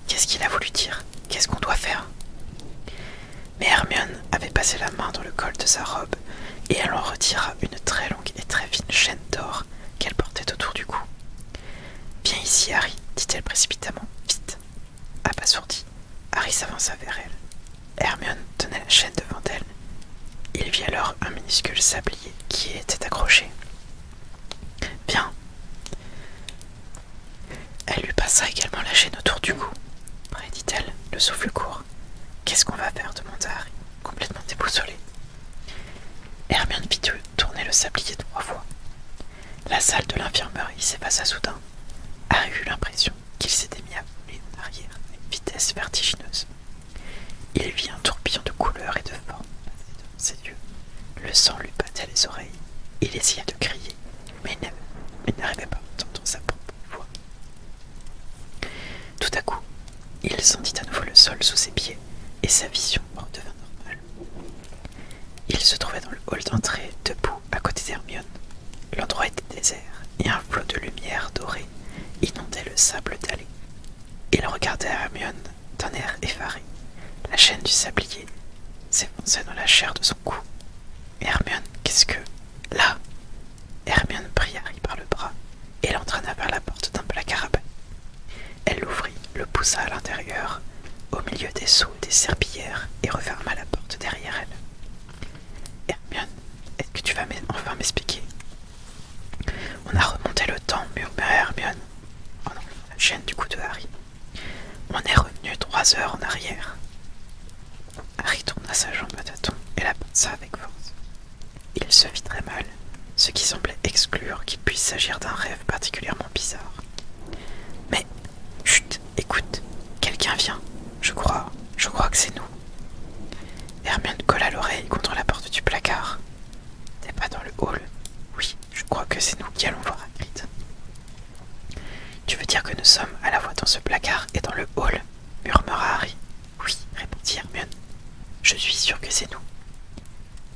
Qu'est-ce qu'il a voulu dire? Qu'est-ce qu'on doit faire? Mais Hermione avait passé la main dans le col de sa robe et elle en retira une très longue et très fine chaîne d'or qu'elle portait autour du cou. Viens ici, Harry, dit-elle précipitamment. Vite. Abasourdi, Harry s'avança vers elle. Hermione tenait la chaîne devant elle. Il vit alors un minuscule sablier qui y était accroché. passa également la chaîne autour du cou. Prêt, dit-elle, le souffle court. Qu'est-ce qu'on va faire demanda Harry, complètement déboussolé. Hermione fit tourner le sablier 3 fois. La salle de l'infirmerie s'effaça soudain. Harry eut l'impression qu'il s'était mis à voler en arrière à une vitesse vertigineuse. Il vit un tourbillon de couleurs et de formes passer devant ses yeux. Le sang lui battait les oreilles. Il essaya de crier, mais il n'arrivait pas à entendre sa propre voix. Tout à coup, il sentit à nouveau le sol sous ses pieds et sa vision redevint normale. Il se trouvait dans le hall d'entrée, debout à côté d'Hermione. L'endroit était désert et un flot de lumière dorée inondait le sable dallé. Il regardait Hermione d'un air effaré. La chaîne du sablier s'enfonçait dans la chair de son cou. Hermione, qu'est-ce que... Là! Hermione prit Harry par le bras et l'entraîna vers la porte d'un placard à balai. Elle l'ouvrit, le poussa à l'intérieur, au milieu des seaux et des serpillères, et referma la porte derrière elle. Hermione, est-ce que tu vas enfin m'expliquer? On a remonté le temps, murmura Hermione, en enlevant la chaîne du cou de Harry. On est revenu 3 heures en arrière. Harry tourna sa jambe à tâtons et la pinça avec force. Il se vit très mal, ce qui semblait exclure qu'il puisse s'agir d'un rêve particulièrement bizarre. Mais, chut, écoute, quelqu'un vient. Je crois que c'est nous. Hermione colla l'oreille contre la porte du placard. T'es pas dans le hall? Oui, je crois que c'est nous qui allons voir Hagrid. Tu veux dire que nous sommes à la fois dans ce placard et dans le hall? Murmura Harry. Oui, répondit Hermione. Je suis sûre que c'est nous.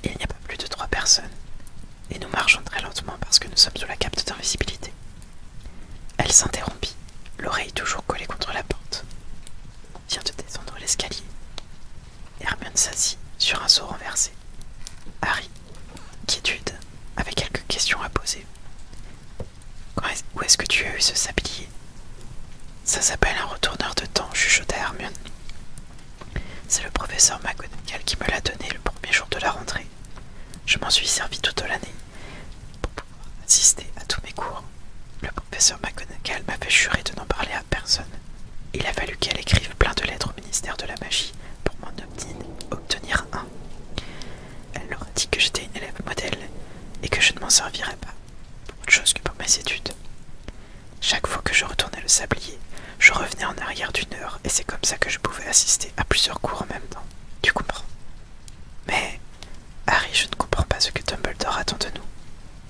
Il n'y a pas plus de 3 personnes, et nous marchons très lentement parce que nous sommes sous la cape d'invisibilité. Elle s'interrompit, l'oreille toujours collée contre la porte. On vient de descendre l'escalier. Hermione s'assit sur un seau renversé. Harry, quiétude, avait quelques questions à poser. Où est-ce que tu as eu ce sablier? Ça s'appelle un retourneur de temps, chuchota Hermione. C'est le professeur McGonagall qui me l'a donné le premier jour de la rentrée. Je m'en suis servi toute l'année pour pouvoir assister à tous mes cours. Le professeur McGonagall m'a fait jurer de n'en parler à personne. Il a fallu qu'elle écrive plein de lettres au ministère de la magie pour m'en obtenir un. Elle leur a dit que j'étais une élève modèle et que je ne m'en servirais pas pour autre chose que pour mes études. Chaque fois que je retournais le sablier, je revenais en arrière d'1 heure et c'est comme ça que je pouvais assister à plusieurs cours en même temps. Tu comprends? Mais, Harry, je ne comprends pas ce que Dumbledore attend de nous.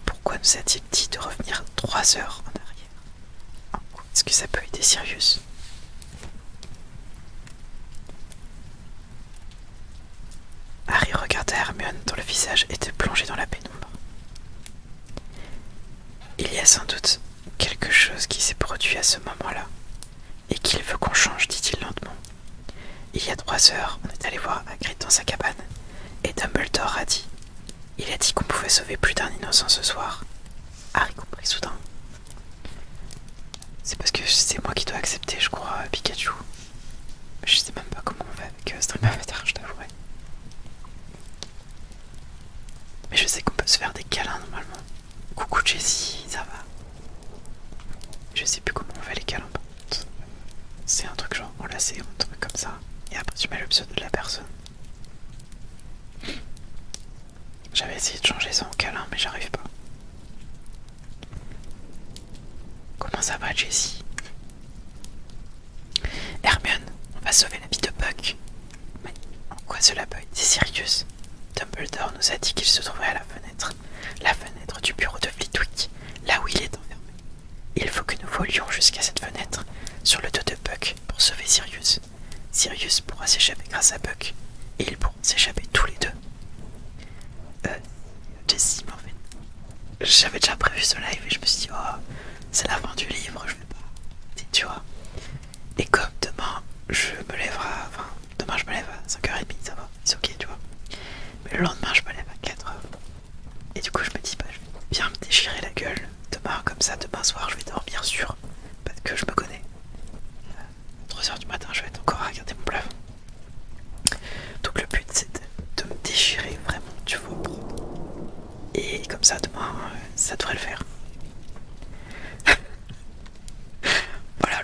Pourquoi nous a-t-il dit de revenir 3 heures en arrière? En quoi est-ce que ça peut aider Sirius? Harry regarda Hermione dont le visage était plongé dans la pénombre. Il y a sans doute quelque chose qui s'est produit à ce moment-là, et qu'il veut qu'on change, dit-il lentement. Il y a 3 heures, on est allé voir Hagrid dans sa cabane, et Dumbledore a dit. Il a dit qu'on pouvait sauver plus d'un innocent ce soir. Harry comprit soudain. C'est parce que c'est moi qui dois accepter, je crois, Pikachu. Je sais même pas comment on fait avec Stream Avatar, je t'avouerai. Mais je sais qu'on peut se faire des câlins normalement. Coucou Jessie, ça va? Je sais plus comment on fait les câlins par contre. C'est un truc genre enlacé ou un truc comme ça. Et après tu mets le pseudo de la personne. J'avais essayé de changer ça en câlin mais j'arrive pas. Comment ça va Jessie? Hermione, on va sauver la vie de Puck. Mais en quoi cela peut être Sirius? Dumbledore nous a dit qu'il se trouvait à la fenêtre du bureau de Flitwick, là où il est enfermé. Il faut que nous volions jusqu'à cette fenêtre, sur le dos de Puck, pour sauver Sirius. Sirius pourra s'échapper grâce à Puck, et ils pourront s'échapper tous les deux. Jessie, mais en fait, j'avais déjà prévu ce live et je me suis dit, oh, c'est la fin du livre, je vais pas, tu vois. Et comme demain, demain je me lève à 5h30, ça va, c'est ok, tu vois. Mais le lendemain, je me lève à 4h. Et du coup, je me dis, bah, je vais bien me déchirer la gueule demain, comme ça, demain soir, je vais dormir sûr, parce que je me connais. À 3h du matin, je vais être encore à regarder mon plafond. Donc le but, c'est de me déchirer vraiment, tu vois. Et comme ça, demain, ça devrait le faire. Voilà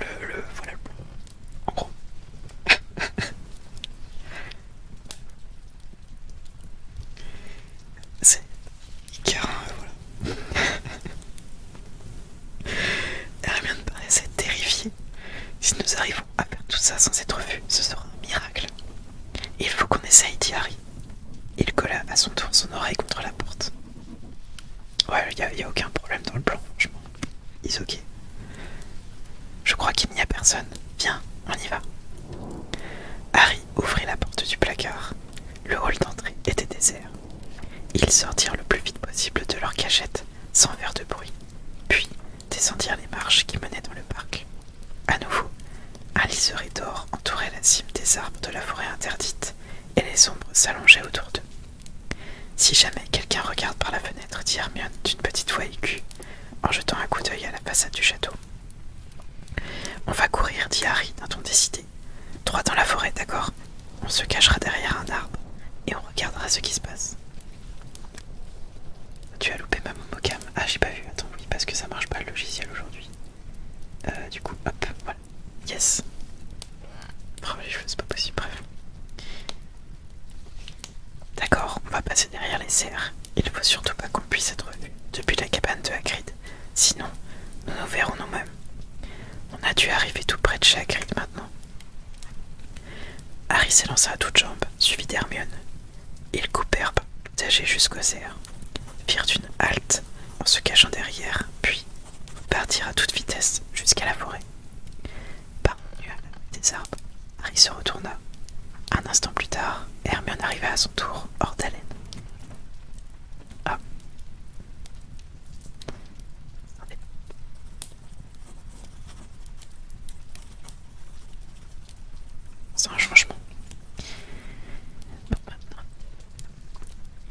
ça sans être vu, ce sera un miracle. Il faut qu'on essaye, dit Harry. Il colla à son tour son oreille contre la porte. Ouais, il n'y a aucun problème dans le plan, franchement. It's ok. Je crois qu'il n'y a personne. Viens, on y va. Harry ouvrit la porte du placard. Le hall d'entrée était désert. Ils sortirent le plus vite possible de leur cachette, sans faire de bruit, puis descendirent les marches qui menaient dans le parc. À nouveau, un liseré d'or entourait la cime des arbres de la forêt interdite, et les ombres s'allongeaient autour d'eux. Si jamais quelqu'un regarde par la fenêtre, dit Hermione d'une petite voix aiguë, en jetant un coup d'œil à la façade du château. On va courir, dit Harry d'un ton décidé. Droit dans la forêt, d'accord? On se cachera derrière un arbre, et on regardera ce qui se passe. Tu as loupé ma momocam. Ah, j'ai pas vu. Attends, oui, parce que ça marche pas le logiciel aujourd'hui. Du coup, hop, voilà. Yes. Oh, les cheveux, c'est pas possible, bref. D'accord, on va passer derrière les cerfs. Il faut surtout pas qu'on puisse être vu depuis la cabane de Hagrid. Sinon, nous nous verrons nous-mêmes. On a dû arriver tout près de chez Hagrid maintenant. Harry s'élança à toutes jambes, suivi d'Hermione. Ils coupèrent par le potager jusqu'aux cerfs, firent une halte en se cachant derrière, puis partirent à toute vitesse jusqu'à la forêt. Parvenu à l'abri des arbres, Harry se retourna. Un instant plus tard, Hermione arriva à son tour, hors d'haleine. Ah. C'est un changement. Bon, maintenant,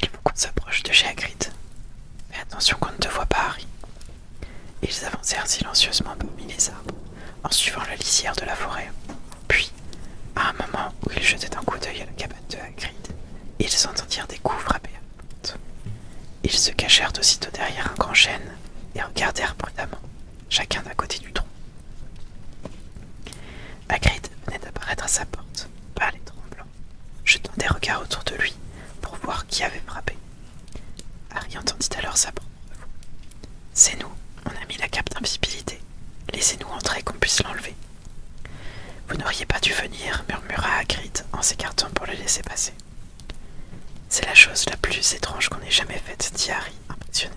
il faut qu'on s'approche de chez Hagrid. Fais attention qu'on ne te voit pas, Harry. Ils avancèrent silencieusement parmi les arbres, en suivant la lisière de la forêt. Puis, à un moment où ils jetaient un coup d'œil à la cabane de Hagrid, ils entendirent des coups frapper à la porte. Ils se cachèrent aussitôt derrière un grand chêne et regardèrent prudemment, chacun d'un côté du tronc. Hagrid venait d'apparaître à sa porte, pâle et tremblant, jetant des regards autour de lui pour voir qui avait frappé. Harry entendit alors sa propre voix. « C'est nous, on a mis la cape d'invisibilité. Laissez-nous entrer qu'on puisse l'enlever. » « Vous n'auriez pas dû venir, murmura Hagrid en s'écartant pour le laisser passer. « C'est la chose la plus étrange qu'on ait jamais faite, dit Harry, impressionné.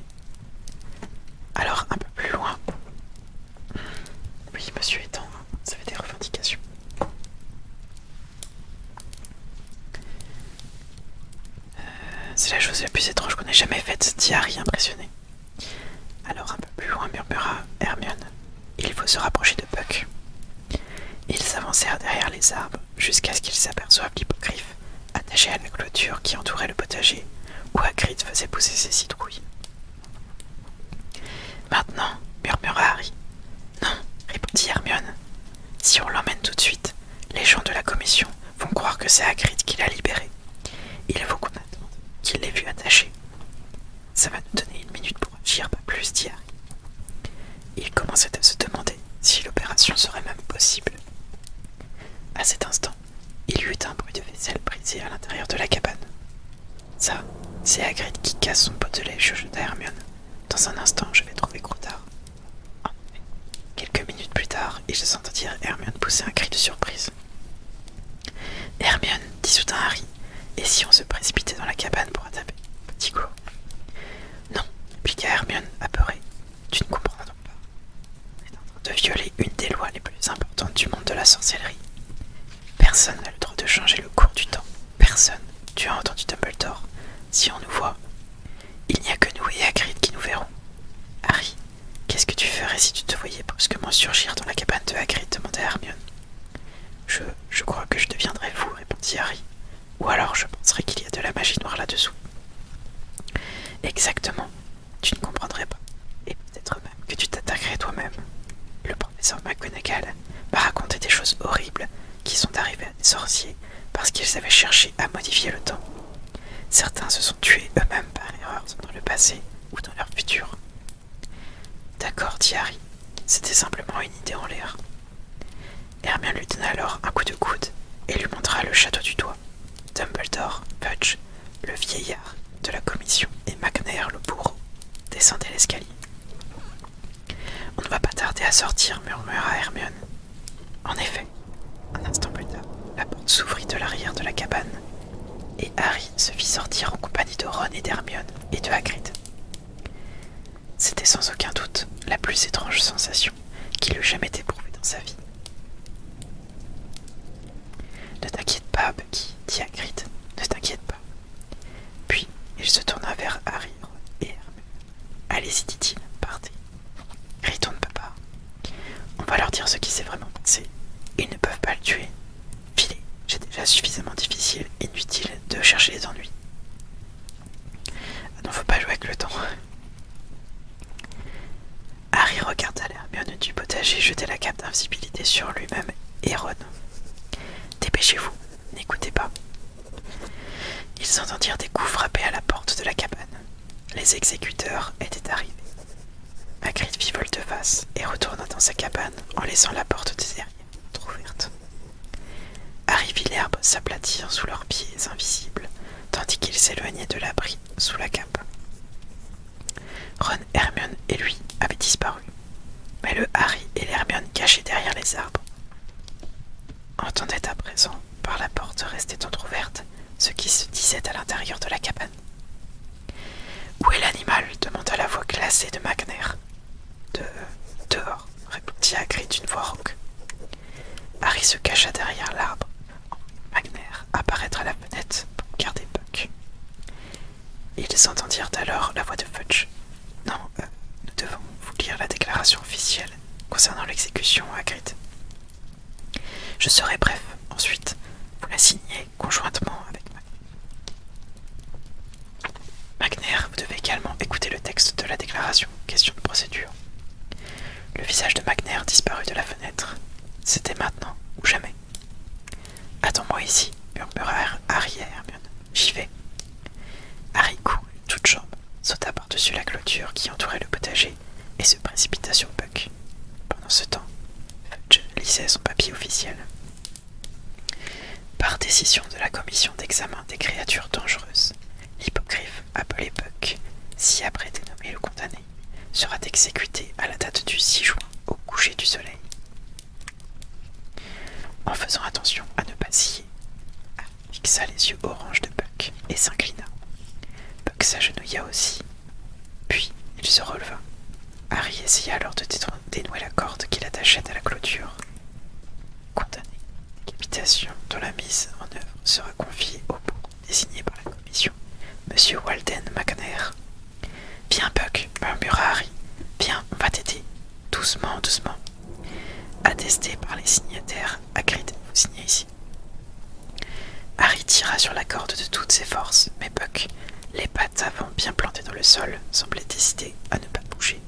Alors, un peu plus loin. Oui, monsieur étant, ça fait des revendications. C'est la chose la plus étrange qu'on ait jamais faite, dit Harry, impressionné. Alors, un peu plus loin, murmura Hermione. Il faut se rapprocher de Puck. Ils s'avancèrent derrière les arbres jusqu'à ce qu'ils s'aperçoivent l'hippogriffe attaché à la clôture qui entourait le potager où Hagrid faisait pousser ses citrouilles. Maintenant, murmura Harry. Non, répondit Hermione. Si on l'emmène tout de suite, les gens de la commission vont croire que c'est Hagrid qui l'a libéré. Il faut qu'on attende qu'il l'ait vu attaché. Ça va nous donner 1 minute pour agir, pas plus, dit Harry. Il commençait à se demander si l'opération serait même possible. À cet instant, il y eut un bruit de vaisselle brisée à l'intérieur de la cabane. Ça, c'est Hagrid qui casse son pot de lait, chuchota Hermione. Dans un instant, je vais trouver Croutard. En effet, quelques minutes plus tard, ils entendirent Hermione pousser un cri de surprise. Hermione, dit soudain Harry, et si on se précipitait dans la cabane pour attraper Petit Gros? Non, répliqua Hermione, apeurée. Tu ne comprends donc pas. On est en train de violer une des lois les plus importantes du monde de la sorcellerie. Personne n'a le droit de changer le cours du temps. Personne. Tu as entendu Dumbledore. Si on nous voit, il n'y a que nous et Hagrid qui nous verrons. Harry, qu'est-ce que tu ferais si tu te voyais brusquement surgir dans la cabane de Hagrid demanda Hermione. Je crois que je deviendrais fou, répondit Harry. Ou alors je penserais qu'il y a de la magie noire là-dessous. Exactement. Tu ne comprendrais pas. Et peut-être même que tu t'attaquerais toi-même. Le professeur McGonagall m'a raconté des choses horribles qui sont arrivées à des sorciers parce qu'ils avaient cherché à modifier le temps. Certains se sont tués eux-mêmes par erreur dans le passé ou dans leur futur. D'accord, dit Harry. C'était simplement une idée en l'air. Hermione lui donna alors un coup de coude et lui montra le château du doigt. Dumbledore, Fudge, le vieillard de la commission et McNair, le bourreau, descendaient l'escalier. On ne va pas tarder à sortir, murmura Hermione. En effet, un La porte s'ouvrit de l'arrière de la cabane, et Harry se fit sortir en compagnie de Ron et d'Hermione et de Hagrid. C'était sans aucun doute la plus étrange sensation qu'il eût jamais éprouvée dans sa vie. Ne t'inquiète pas, Bucky, dit Hagrid, ne t'inquiète pas. Puis il se tourna vers Harry, Ron et Hermione. Allez-y, dit-il, partez. Harry, on ne peut pas. On va leur dire ce qui s'est vraiment passé. Ils ne peuvent pas le tuer. Filez, j'ai déjà suffisamment difficile, inutile de chercher les ennuis. Non, faut pas jouer avec le temps. Harry regarda l'Hermione du potager jeter la cape d'invisibilité sur lui-même et Ron. Dépêchez-vous, n'écoutez pas. Ils entendirent des coups frapper à la porte de la cabane. Les exécuteurs étaient arrivés. Hagrid fit volte-face et retourna dans sa cabane en laissant la porte des derrière entrouverte. Harry vit l'herbe s'aplatir sous leurs pieds invisibles, tandis qu'ils s'éloignaient de l'abri sous la cape. Ron, Hermione et lui avaient disparu, mais le Harry et l'Hermione cachés derrière les arbres entendaient à présent, par la porte restée entrouverte, ce qui se disait à l'intérieur de la cabane. « Où est l'animal » demanda la voix glacée de McNair. « Dehors » répondit Hagrid d'une voix rauque. Harry se cacha derrière l'arbre, en McNair apparaître à la fenêtre pour garder Puck. Ils entendirent alors la voix de Fudge. « Non, nous devons vous lire la déclaration officielle concernant l'exécution, Hagrid. Je serai bref, ensuite, vous la signez conjointement avec McNair, vous devez également écouter le texte de la déclaration. Question de procédure. » Le visage de McNair disparut de la fenêtre. C'était maintenant ou jamais. « Attends-moi ici, » murmura Harry à Hermione. « J'y vais. » Harry courut toutes jambes, sauta par-dessus la clôture qui entourait le potager et se précipita sur Puck. Pendant ce temps, Fudge lisait son papier officiel. Par décision de la commission d'examen des créatures dangereuses, l'hippogriffe appelé Puck, ci-après dénommé le condamné, sera exécuté à la date du 6 juin au coucher du soleil. En faisant attention à ne pas scier, Harry fixa les yeux orange de Puck et s'inclina. Puck s'agenouilla aussi. Puis il se releva. Harry essaya alors de dénouer la corde qui l'attachait à la clôture. Condamné à décapitation dont la mise en œuvre sera confiée au bourreau désigné par la commission, Monsieur Walden McNair. « Viens, Puck, » murmura Harry. « Viens, on va t'aider. Doucement, doucement. » Attesté par les signataires, Hagrid, vous signez ici. Harry tira sur la corde de toutes ses forces, mais Puck, les pattes avant bien plantées dans le sol, semblait décidé à ne pas bouger.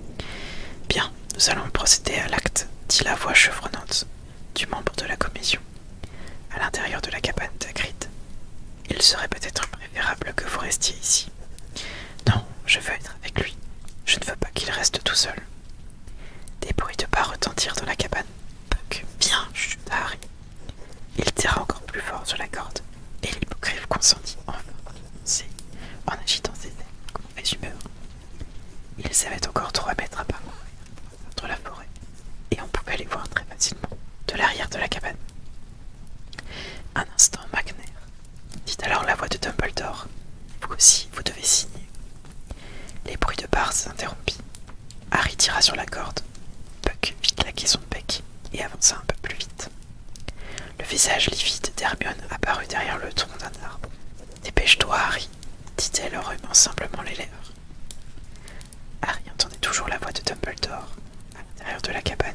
« Bien, nous allons procéder à l'acte, » dit la voix chevronnante du membre de la commission, à l'intérieur de la cabane d'Hagrid. « Il serait peut-être préférable que vous restiez ici. »« Non, je veux être avec lui. Je ne veux pas qu'il reste tout seul. » Des bruits de pas retentirent dans la cabane. « Puck, viens !» chuchota Harry. Il tira encore plus fort sur la corde, et l'hippogriffe consentit enfin à avancer, en agitant ses ailes comme mauvaise humeur. Ils avaient encore 3 mètres à parcourir entre la forêt, et on pouvait les voir très facilement de l'arrière de la cabane. Un instant, McNair, dit alors la voix de Dumbledore. Vous aussi, vous devez signer. Les bruits de pas s'interrompit. Harry tira sur la corde. Puck fit claquer son bec et avança un peu plus vite. Le visage livide d'Hermione apparut derrière le tronc d'un arbre. « Dépêche-toi, Harry, » dit-elle en remuant simplement les lèvres. Harry entendait toujours la voix de Dumbledore à l'intérieur de la cabane.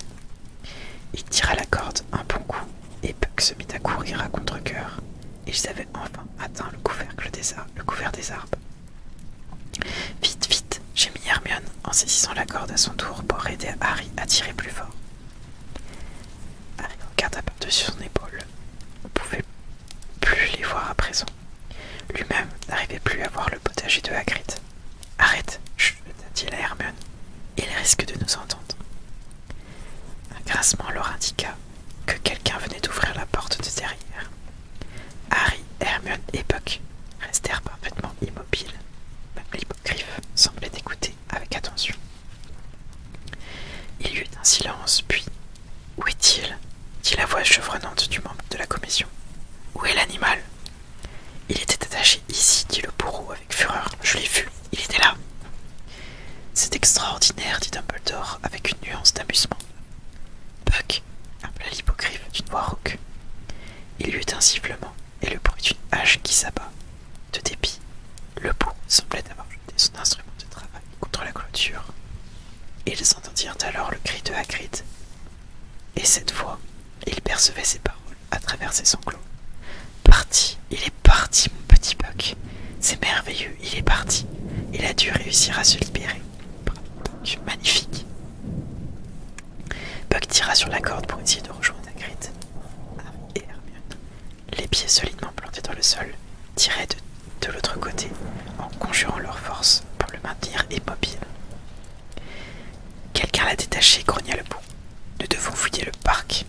Il tira la corde un bon coup et Puck se mit à courir à contre-cœur. Ils avaient enfin atteint le couvert des arbres. « Vite, vite !» gémit Hermione en saisissant la corde à son tour pour aider Harry à tirer plus fort. Harry regarda par-dessus son épaule. On ne pouvait plus les voir à présent. Lui-même n'arrivait plus à voir le potager de Hagrid. « Arrête !» chuchota-t-il à Hermione. « Il risque de nous entendre. » Un grincement leur indiqua que quelqu'un venait d'ouvrir la porte de derrière. Harry, Hermione et Puck restèrent parfaitement immobiles. Même l'hippogriffe semblait écouter avec attention. Il y eut un silence, puis « Où est-il » dit la voix chevronnante du membre de la commission. Où est l'animal? Il était attaché ici, dit le bourreau avec fureur. Je l'ai vu, il était là. C'est extraordinaire, dit Dumbledore avec une nuance d'amusement. Buck, appela l'hippogriffe d'une voix rauque. Il y eut un sifflement et le bruit d'une hache qui s'abat. De dépit, le bourreau semblait avoir jeté son instrument de travail contre la clôture. Ils entendirent alors le cri de Hagrid. Et cette fois, il percevait ses paroles à travers ses sanglots. Parti, il est parti, mon petit Buck. C'est merveilleux, il est parti. Il a dû réussir à se libérer. Bravo, Buck, magnifique. Buck tira sur la corde pour essayer de rejoindre Hagrid. Harry et Hermione, les pieds solidement plantés dans le sol, tiraient de l'autre côté en conjurant leur force pour le maintenir immobile. Quelqu'un l'a détaché, grogna le bourreau. Nous devons fouiller le parc.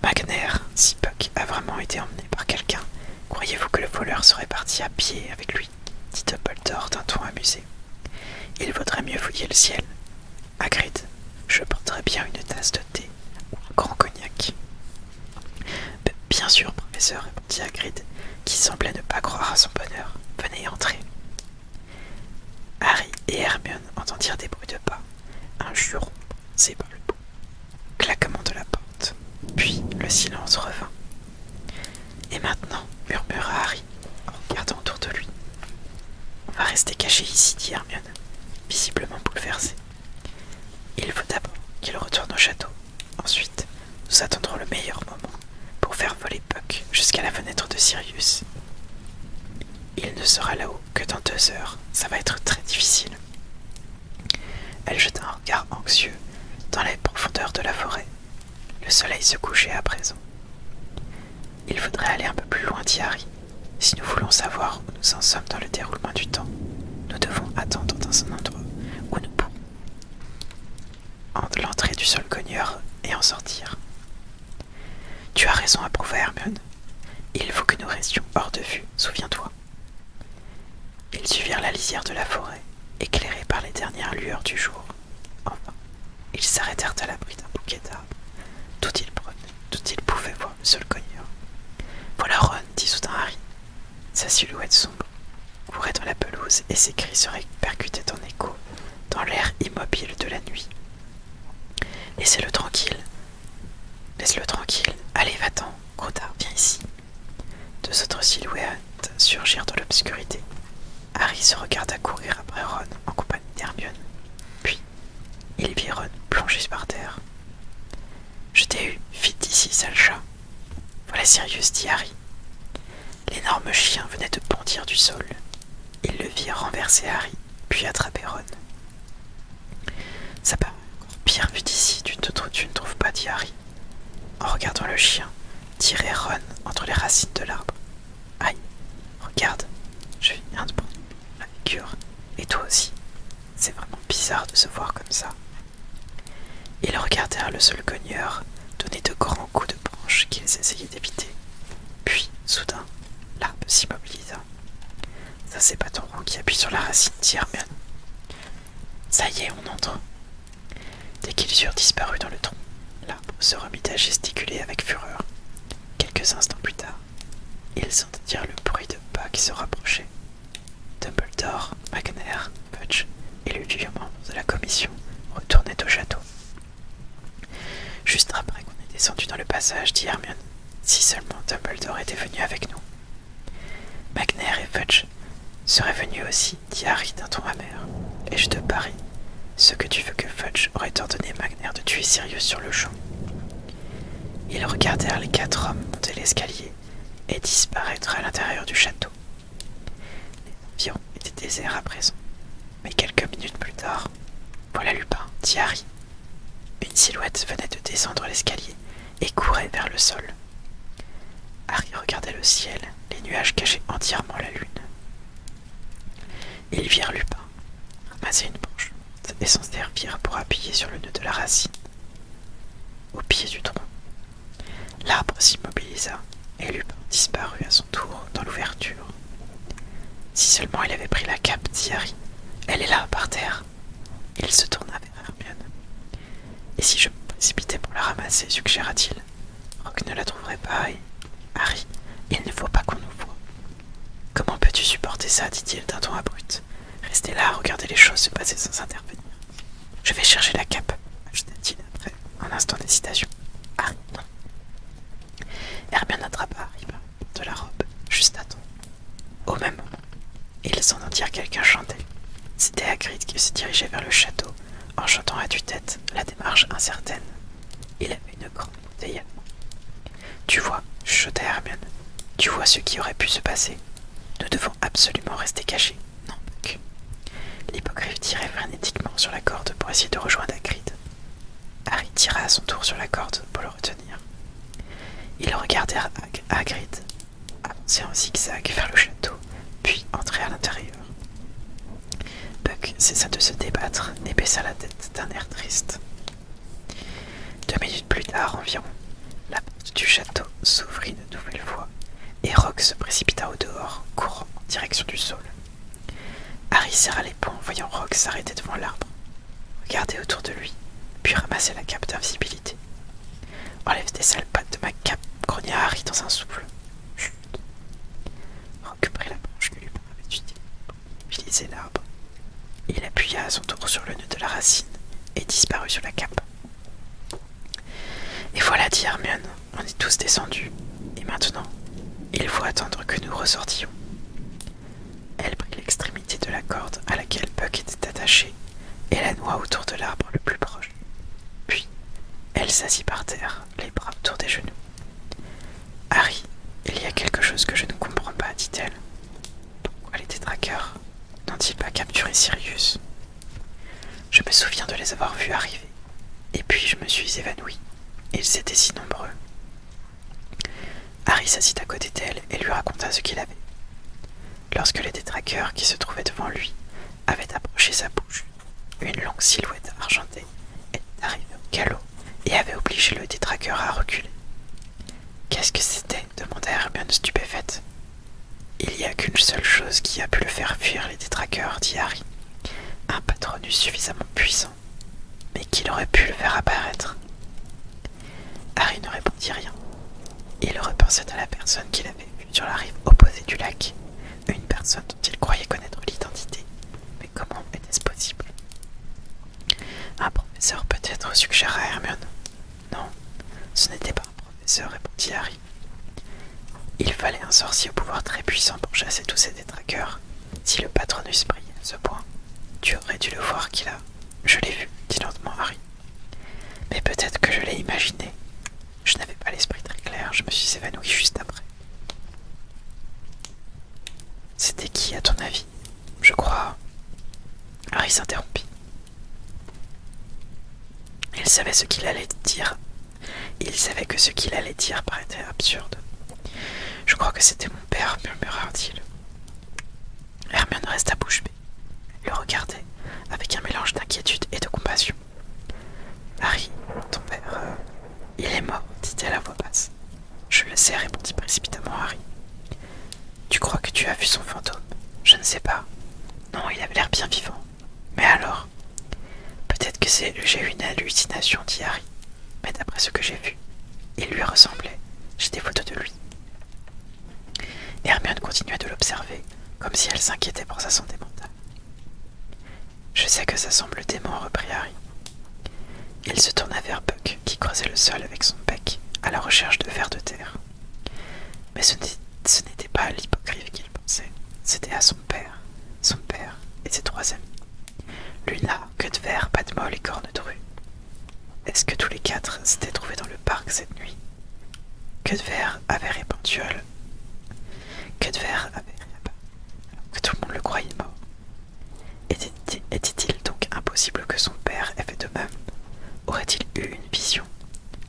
McNair, si Buck a vraiment été emmené par quelqu'un, croyez-vous que le voleur serait parti à pied avec lui? Dit Dumbledore d'un ton amusé. Il vaudrait mieux fouiller le ciel. Hagrid, je porterai bien une tasse de thé ou un grand cognac. Bien sûr, professeur, répondit Hagrid, qui semblait ne pas croire à son bonheur. Venez entrer. Harry et Hermione entendirent des bruits de pas, un juron prononcé par le bout, claquement de la porte, puis le silence revint. Et maintenant, murmura Harry, en regardant autour de lui. On va rester caché ici, dit Hermione, visiblement bouleversée. Il faut d'abord qu'il retourne au château. Ensuite, nous attendrons le meilleur moment pour faire voler Buck jusqu'à la fenêtre de Sirius. Il ne sera là-haut que dans 2 heures. Ça va être très difficile. Elle jeta un regard anxieux dans les profondeurs de la forêt. Le soleil se couchait à présent. Il faudrait aller un peu plus loin, dit Harry. Si nous voulons savoir où nous en sommes dans le déroulement du temps, nous devons attendre dans un endroit où nous pourrons l'entrée du sol cogneur et en sortir. Tu as raison, approuva Hermione. Il faut que nous restions hors de vue, souviens-toi. Ils suivirent la lisière de la forêt, éclairée par les dernières lueurs du jour. Enfin, ils s'arrêtèrent à l'abri d'un bouquet d'arbres, d'où ils pouvaient voir le sol cogneur. Voilà Ron, dit soudain Harry. Sa silhouette sombre courait dans la pelouse et ses cris se répercutaient en écho dans l'air immobile de la nuit. Laissez-le tranquille. Laisse-le tranquille. Allez, va-t'en. Gros-tard, viens ici. 2 autres silhouettes surgirent dans l'obscurité. Harry se regarda courir après Ron en compagnie d'Hermione. Puis, il vit Ron plongé par terre. Je t'ai eu, vite d'ici, sale chat. Voilà Sirius, dit Harry. L'énorme chien venait de bondir du sol. Il le vit renverser Harry, puis attraper Ron. Ça paraît encore pire vu d'ici, tu ne trouves pas, dit Harry, en regardant le chien tirer Ron entre les racines de l'arbre. Aïe, regarde, je viens de prendre la figure, et toi aussi. C'est vraiment bizarre de se voir comme ça. Ils regardèrent le sol cogneur donner de grands coups de branche qu'ils essayaient d'éviter. Puis, soudain, l'arbre s'immobilisa. Ça, c'est pas ton roux qui appuie sur la racine, dit Hermione. Ça y est, on entre. Dès qu'ils eurent disparu dans le tronc, l'arbre se remit à gesticuler avec fureur. Quelques instants plus tard, ils entendirent le bruit de pas qui se rapprochaient. Dumbledore, McNair, Fudge et le vieux membre de la commission retournaient au château. Juste après qu'on ait descendu dans le passage, dit Hermione, si seulement Dumbledore était venu avec nous. McNair et Fudge seraient venus aussi, dit Harry d'un ton amer, et je te parie ce que tu veux que Fudge aurait ordonné McNair de tuer Sirius sur le champ. Ils regardèrent les 4 hommes monter l'escalier et disparaître à l'intérieur du château. Les environs étaient déserts à présent, mais quelques minutes plus tard, voilà Lupin, dit Harry. Une silhouette venait de descendre l'escalier et courait vers le sol. Harry regardait le ciel, les nuages cachaient entièrement la lune. Ils virent Lupin ramasser une branche morte et s'en servir pour appuyer sur le nœud de la racine. Au pied du tronc, l'arbre s'immobilisa et Lupin disparut à son tour dans l'ouverture. Si seulement il avait pris la cape, dit Harry. Elle est là, par terre. Il se tourna vers Hermione. Et si je me précipitais pour la ramasser? ramasser, suggéra-t-il. Rogue ne la trouverait pas et... Harry, il ne faut pas qu'on nous voie. Comment peux-tu supporter ça, dit-il d'un ton abrupt. Rester là à regarder les choses se passer sans intervenir. Je vais chercher la cape, ajouta-t-il après un instant d'hésitation. Harry, non. Hermione attrapa Harry par de la robe, juste à temps. Au même moment, ils entendirent quelqu'un chanter. C'était Hagrid qui se dirigeait vers le château, en chantant à tue-tête, la démarche incertaine. Il avait une grande bouteille à la main. Tu vois, chuchota Hermione, tu vois ce qui aurait pu se passer. Nous devons absolument rester cachés. Non, Buck. L'hippogriffe tirait frénétiquement sur la corde pour essayer de rejoindre Hagrid. Harry tira à son tour sur la corde pour le retenir. Ils regardèrent Hagrid avancer en zigzag vers le château, puis entrer à l'intérieur. Buck cessa de se débattre et baissa la tête d'un air triste. 2 minutes plus tard environ, la porte du château s'ouvrit une nouvelle fois et Rogue se précipita au dehors, courant en direction du sol. Harry serra les poings en voyant Rogue s'arrêter devant l'arbre, regarder autour de lui, puis ramasser la cape d'invisibilité. Enlève tes sales pattes de ma cape, grogna Harry dans un souffle. Chut. Rogue prit la branche que lui avait utilisée pour mobiliser l'arbre. Il appuya à son tour sur le nœud de la racine et disparut sur la cape. Et voilà, dit Hermione, on est tous descendus. Et maintenant, il faut attendre que nous ressortions. Elle prit l'extrémité de la corde à laquelle Buck était attaché et la noua autour de l'arbre le plus proche. Puis, elle s'assit par terre, les bras autour des genoux. Harry, il y a quelque chose que je ne comprends pas, dit-elle. Pourquoi les détraqueurs n'ont-ils pas capturé Sirius? Je me souviens de les avoir vus arriver, et puis je me suis évanouie. Ils étaient si nombreux. Harry s'assit à côté d'elle et lui raconta ce qu'il avait. Lorsque les détraqueurs qui se trouvaient devant lui avaient approché sa bouche, une longue silhouette argentée était arrivée au galop et avait obligé le détraqueur à reculer. Qu'est-ce que c'était? Demanda Hermione stupéfaite. Il n'y a qu'une seule chose qui a pu le faire fuir les détraqueurs, dit Harry. Un patronus suffisamment puissant, mais qu'il aurait pu le faire apparaître. Harry ne répondit rien. Il repensait à la personne qu'il avait vue sur la rive opposée du lac, une personne dont il croyait connaître l'identité. Mais comment était-ce possible? Un professeur peut-être, suggéra Hermione. Non, ce n'était pas un professeur, répondit Harry. Il fallait un sorcier au pouvoir très puissant pour chasser tous ces détraqueurs. Si le patronus brillait à ce point, tu aurais dû le voir qu'il a. Je l'ai vu, dit lentement Harry. Mais peut-être que je l'ai imaginé. Je n'avais pas l'esprit très clair, je me suis évanouie juste après. C'était qui, à ton avis? Je crois... Harry s'interrompit. Il savait ce qu'il allait dire. Il savait que ce qu'il allait dire paraissait absurde. Je crois que c'était mon père, murmura-t-il. Hermione resta bouche bée. Elle le regardait avec un mélange d'inquiétude et de compassion. Harry, ton père, il est mort, dit-elle à voix basse. Je le sais, répondit précipitamment Harry. Tu crois que tu as vu son fantôme? Je ne sais pas. Non, il avait l'air bien vivant. Mais alors? Peut-être que j'ai eu une hallucination, dit Harry. Mais d'après ce que j'ai vu, il lui ressemblait. J'ai des photos de lui. Hermione continuait de l'observer, comme si elle s'inquiétait pour sa santé mentale. Je sais que ça semble dément, reprit Harry. Il se tourna vers Buck, qui creusait le sol avec son bec, à la recherche de vers de terre. Mais ce n'était pas à l'hippogriffe qu'il pensait, c'était à son père et ses 3 amis. Luna, Queue de Verre, Padmol et Corne-Dru. Est-ce que tous les 4 s'étaient trouvés dans le parc cette nuit? Queue de Verre avait répandu que tout le monde le croyait mort. Était-il donc impossible que son père ait fait de même? Aurait-il eu une vision?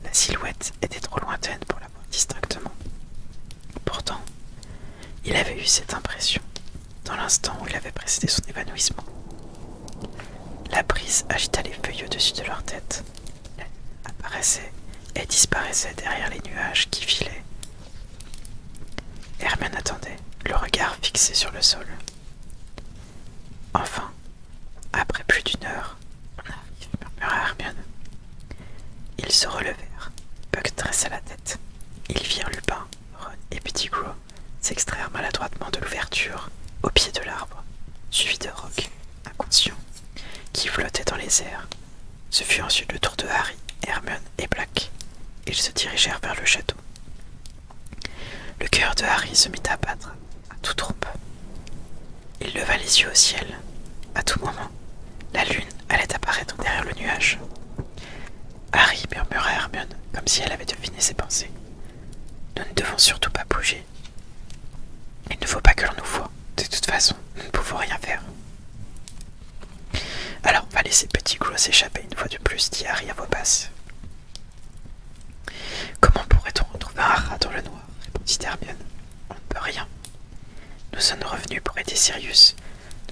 La silhouette était trop lointaine pour la voir distinctement. Pourtant, il avait eu cette impression dans l'instant où il avait précédé son évanouissement. La brise agita les feuilles au-dessus de leur tête. La lune apparaissait et disparaissait derrière les nuages qui filaient. Hermione attendait, le regard fixé sur le sol. Enfin, après plus d'1 heure, on arrive, murmura Hermione. Ils se relevèrent passa la tête. Ils virent Lupin, Ron et Pettigrew s'extraire maladroitement de l'ouverture au pied de l'arbre, suivi de Rogue, inconscient, qui flottait dans les airs. Ce fut ensuite le tour de Harry, Hermione et Black. Ils se dirigèrent vers le château. Le cœur de Harry se mit à battre à toute trompe. Il leva les yeux au ciel. À tout moment, la lune allait apparaître derrière le nuage. Harry murmura à Hermione comme si elle avait deviné ses pensées. Nous ne devons surtout pas bouger. Il ne faut pas que l'on nous voie. De toute façon, nous ne pouvons rien faire. Alors on va laisser Pettigrew s'échapper une fois de plus, dit Harry à voix basse. Comment pourrait-on retrouver un rat dans le noir, répondit Hermione. On ne peut rien. Nous sommes revenus pour aider Sirius.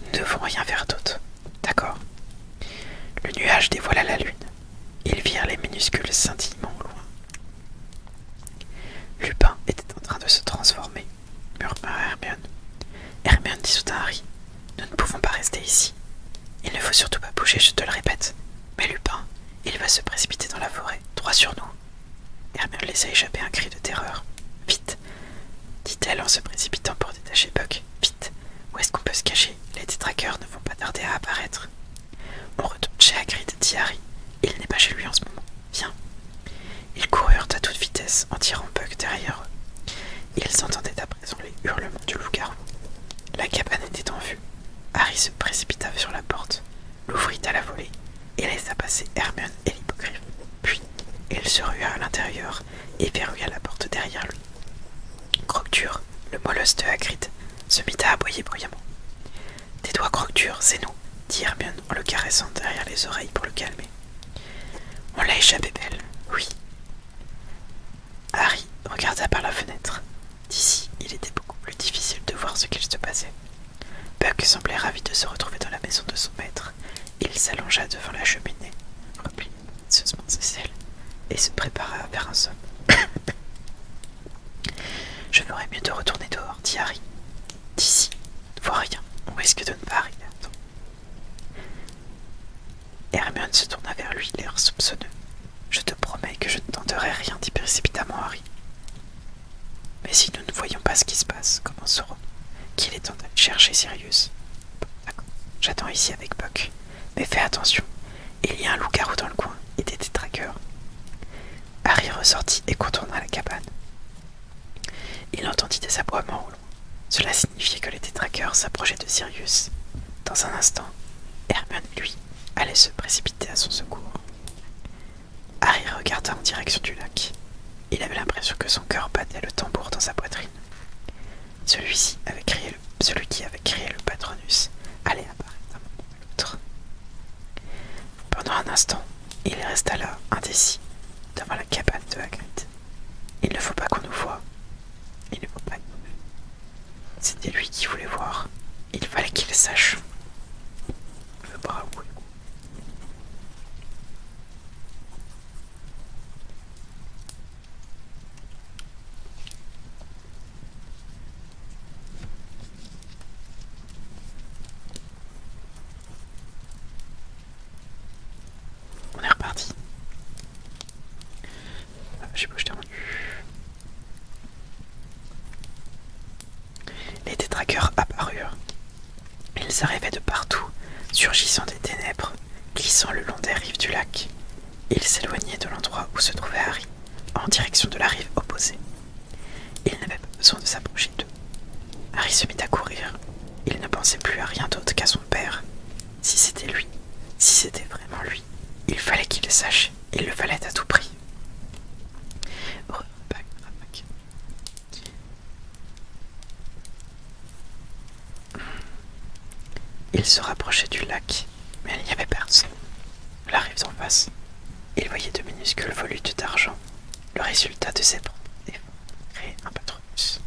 Nous ne devons rien faire d'autre. D'accord. Le nuage dévoila la lune. Ils virent les minuscules scintillements au loin. Lupin était en train de se transformer, murmura Hermione. Hermione dit soudain à Harry. Nous ne pouvons pas rester ici. Il ne faut surtout pas bouger, je te le répète. Mais Lupin, il va se précipiter dans la forêt, droit sur nous. Hermione laissa échapper un cri de terreur. Vite, dit-elle en se précipitant pour détacher Buck. Vite, où est-ce qu'on peut se cacher? Les détraqueurs ne vont pas tarder à apparaître. On retourne chez Hagrid, dit Harry. Il n'est pas chez lui en ce moment. Viens. Ils coururent à toute vitesse en tirant Buck derrière eux. Ils entendaient à présent les hurlements du loup-garou. La cabane était en vue. Harry se précipita sur la porte, l'ouvrit à la volée et laissa passer Hermione et l'hippogriffe. Puis, il se rua à l'intérieur et verrouilla la porte derrière lui. Croque-Dur, le molosse de Hagrid, se mit à aboyer bruyamment. « Tais-toi, Croque-Dur, c'est nous, dit Hermione en le caressant derrière les oreilles pour le calmer. On l'a échappé belle, oui. Harry regarda par la fenêtre. D'ici, il était beaucoup plus difficile de voir ce qu'il se passait. Buck semblait ravi de se retrouver dans la maison de son maître. Il s'allongea devant la cheminée, replia minutieusement ses selles et se prépara à faire un somme. Je ferais mieux de retourner dehors, dit Harry. D'ici, ne vois rien, on risque de ne pas arriver à temps. Hermione se tourna vers lui, l'air soupçonneux. Je te promets que je ne tenterai rien, dit précipitamment Harry. Mais si nous ne voyons pas ce qui se passe, comment saurons-nous qu'il est temps d'aller chercher Sirius? D'accord, j'attends ici avec Buck. Mais fais attention, il y a un loup-garou dans le coin et des détraqueurs. Harry ressortit et contourna la cabane. Il entendit des aboiements au loin. Cela signifiait que les détraqueurs s'approchaient de Sirius. Dans un instant, Hermione, lui, allait se précipiter à son secours. Harry regarda en direction du lac. Il avait l'impression que son cœur battait le tambour dans sa poitrine. Celui qui avait crié le Patronus allait apparaître d'un moment à l'autre. Pendant un instant, il resta là, indécis, devant la cabane de Hagrid. Il ne faut pas qu'on nous voie. Il ne faut pas nous. C'était lui qui voulait voir. Il fallait qu'il sache. Le bras où est. On est reparti. J'ai pas jeté mon Les détraqueurs apparurent. Ils arrivaient de partout, surgissant des ténèbres, glissant le long des rives du lac. Ils s'éloignaient de l'endroit où se trouvait Harry, en direction de la rive opposée. Il n'avait pas besoin de s'approcher d'eux. Harry se mit à courir. Il ne pensait plus à rien d'autre qu'à son père. Si c'était lui, si c'était vraiment lui, il fallait qu'il le sache. Il le fallait à tout prix. Il se rapprochait du lac, mais il n'y avait personne. La rive en face, il voyait de minuscules volutes d'argent, le résultat de ses propres efforts pour créer un Patronus.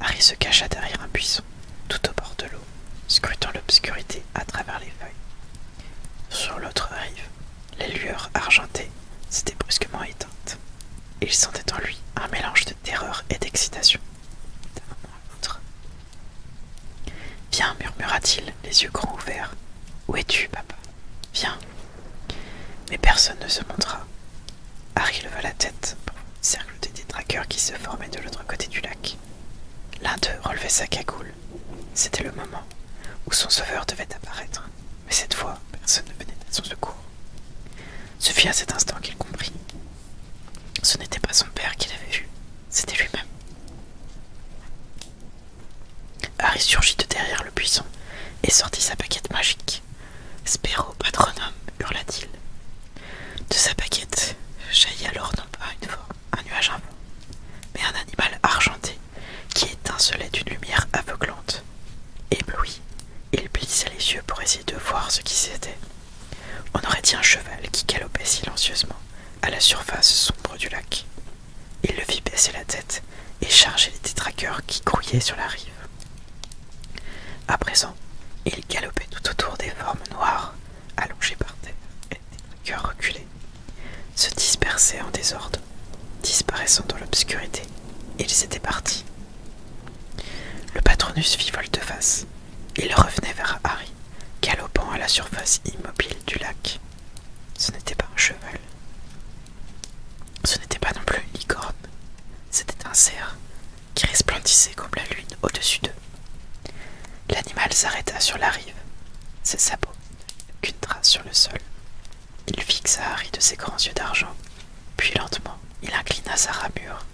Harry se cacha derrière un buisson, tout au bord de l'eau, scrutant l'obscurité à travers les feuilles. Sur l'autre rive, les lueurs argentées s'étaient brusquement éteintes. Il sentait en lui un mélange de terreur et d'excitation. D'un moment à l'autre. Viens, murmura-t-il, les yeux grands ouverts. Où es-tu, papa? Viens. Mais personne ne se montra. Harry Harry leva la tête pour voir le cercle des détraqueurs qui se formaient de l'autre côté du lac. L'un d'eux relevait sa cagoule. C'était le moment où son sauveur devait apparaître, mais cette fois, personne ne venait à son secours. Ce fut à cet instant qu'il comprit. Ce n'était pas son père qu'il avait vu, c'était lui-même. Harry surgit de derrière le buisson et sortit sa baguette magique. Spero patronum, hurla-t-il. De sa baguette jaillit alors non pas une forme, un nuage informe, mais un animal argenté qui étincelait d'une lumière aveuglante. Ébloui, il plissait les yeux pour essayer de voir ce qui c'était. On aurait dit un cheval qui galopait silencieusement à la surface sombre du lac. Il le vit baisser la tête et charger les détraqueurs qui grouillaient sur la rive. À présent, il galopait tout autour des formes noires, allongées par terre, et les détraqueurs reculés, se dispersaient en désordre, disparaissant dans l'obscurité. Ils étaient partis. Le Patronus fit volte-face. Il revenait vers Harry, galopant à la surface immobile du lac. Ce n'était pas un cheval. Ce n'était pas non plus une licorne. C'était un cerf qui resplendissait comme la lune au-dessus d'eux. L'animal s'arrêta sur la rive. Ses sabots n'avaient aucune trace sur le sol. Il fixa Harry de ses grands yeux d'argent, puis lentement, il inclina sa ramure,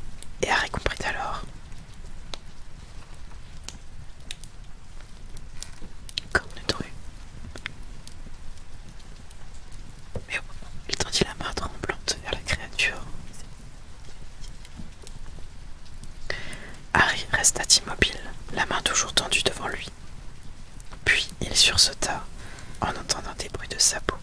et Harry comprit alors. Corne-dru. Mais au moment où il tendit la main tremblante vers la créature, Harry resta immobile, la main toujours tendue devant lui. Puis il sursauta en entendant des bruits de sabots.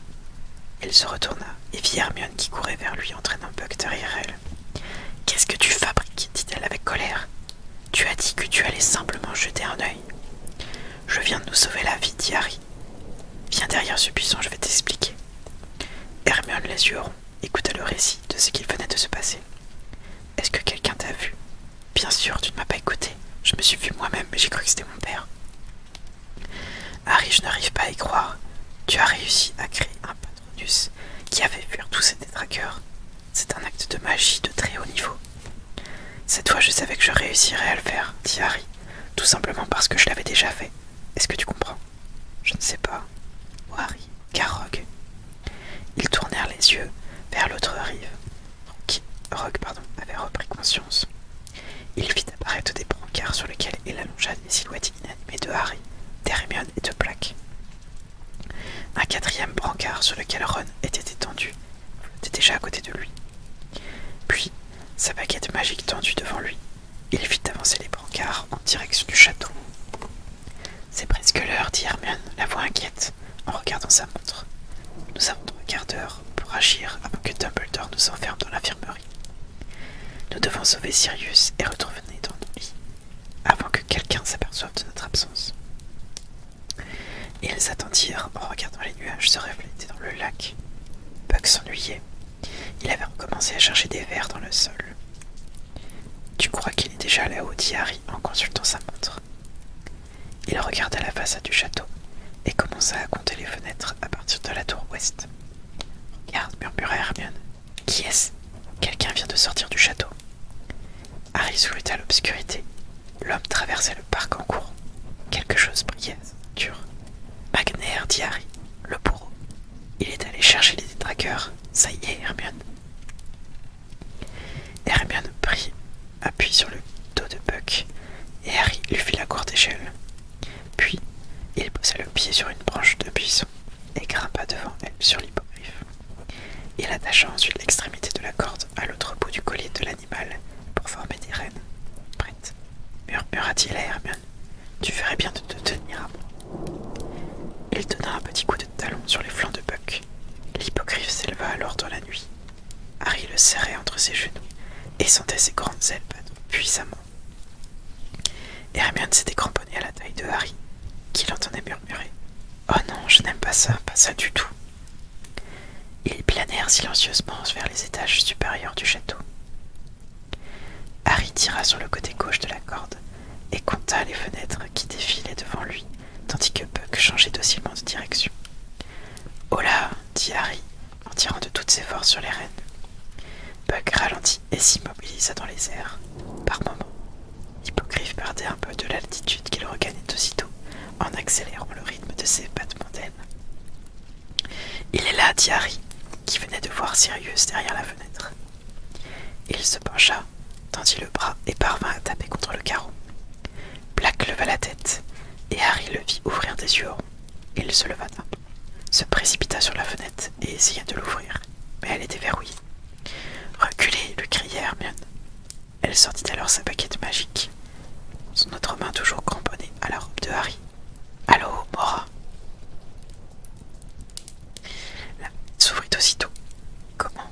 Il se retourna et vit Hermione qui courait vers lui entraînant Buck derrière elle. « Qu'est-ce que tu fabriques » dit-elle avec colère. « Tu as dit que tu allais simplement jeter un œil. »« Je viens de nous sauver la vie, dit Harry. Viens derrière ce buisson, je vais t'expliquer. » Hermione, les yeux ronds, écouta le récit de ce qu'il venait de se passer. « Est-ce que quelqu'un t'a vu ?»« Bien sûr, tu ne m'as pas écouté. Je me suis vu moi-même, mais j'ai cru que c'était mon père. » Harry, je n'arrive pas à y croire. Tu as réussi à créer un Patronus qui a fait fuir tous ces détraqueurs. C'est un acte de magie de très haut niveau. Cette fois, je savais que je réussirais à le faire, dit Harry, tout simplement parce que je l'avais déjà fait. Est-ce que tu comprends? Je ne sais pas. Oh, Harry, car Rogue. Ils tournèrent les yeux vers l'autre rive. Rogue avait repris conscience. Il fit apparaître des brancards sur lesquels il allongea des silhouettes inanimées de Harry, d'Hermione et de Black. Un quatrième brancard sur lequel Ron était étendu était déjà à côté de lui. Puis, sa baguette magique tendue devant lui, il fit avancer les brancards en direction du château. « C'est presque l'heure, dit Hermione, la voix inquiète, en regardant sa montre. Nous avons 3 quarts d'heure pour agir avant que Dumbledore nous enferme dans l'infirmerie. Nous devons sauver Sirius et retourner dans nos lits, avant que quelqu'un s'aperçoive de notre absence. » Ils attendirent en regardant les nuages se refléter dans le lac. Buck s'ennuyait. Il avait recommencé à chercher des vers dans le sol. « Tu crois qu'il est déjà là-haut » dit Harry en consultant sa montre. Il regarda la façade du château et commença à compter les fenêtres à partir de la tour ouest. « Regarde, murmura Hermione. « Qui est-ce » Quelqu'un vient de sortir du château. Harry scruta l'obscurité. L'homme traversait le parc en courant. Quelque chose brillait à sa ceinture. « Magnaire » dit Harry, « le bourreau. Il est allé chercher les détraqueurs. Ça y est, Hermione. » Hermione prit appui sur le dos de Buck et Harry lui fit la courte échelle. Puis, il posa le pied sur une branche de buisson et grimpa devant elle sur l'hippogriffe. Il attacha ensuite l'extrémité de la corde à l'autre bout du collier de l'animal pour former des rênes. « Prête » murmura-t-il à Hermione. « Tu ferais bien de te tenir à moi. » Il donna un petit coup de talon sur les flancs de Buck. L'hippogriffe s'éleva alors dans la nuit. Harry le serrait entre ses genoux et sentait ses grandes ailes battre puissamment. Hermione s'était cramponnée à la taille de Harry, qui l'entendait murmurer « Oh non, je n'aime pas ça du tout. » Ils planèrent silencieusement vers les étages supérieurs du château. Harry tira sur le côté gauche de la corde et compta les fenêtres qui défilaient devant lui, tandis que Buck changeait docilement de direction. « Oh là !» dit Harry, en tirant de toutes ses forces sur les rênes. Buck ralentit et s'immobilisa dans les airs. Par moments, l'hippogriffe perdait un peu de l'altitude qu'il regagnait aussitôt en accélérant le rythme de ses battements d'ailes. Il est là, dit Harry, qui venait de voir Sirius derrière la fenêtre. Il se pencha, tendit le bras et parvint à taper contre le carreau. Black leva la tête, et Harry le vit ouvrir des yeux ronds. Il se leva d'un bond, se précipita sur la fenêtre et essaya de l'ouvrir, mais elle était verrouillée. « Reculez !» lui criait Hermione. Elle sortit alors sa baguette magique, son autre main toujours cramponnée à la robe de Harry. « Allô, Mora !» La porte s'ouvrit aussitôt. « Comment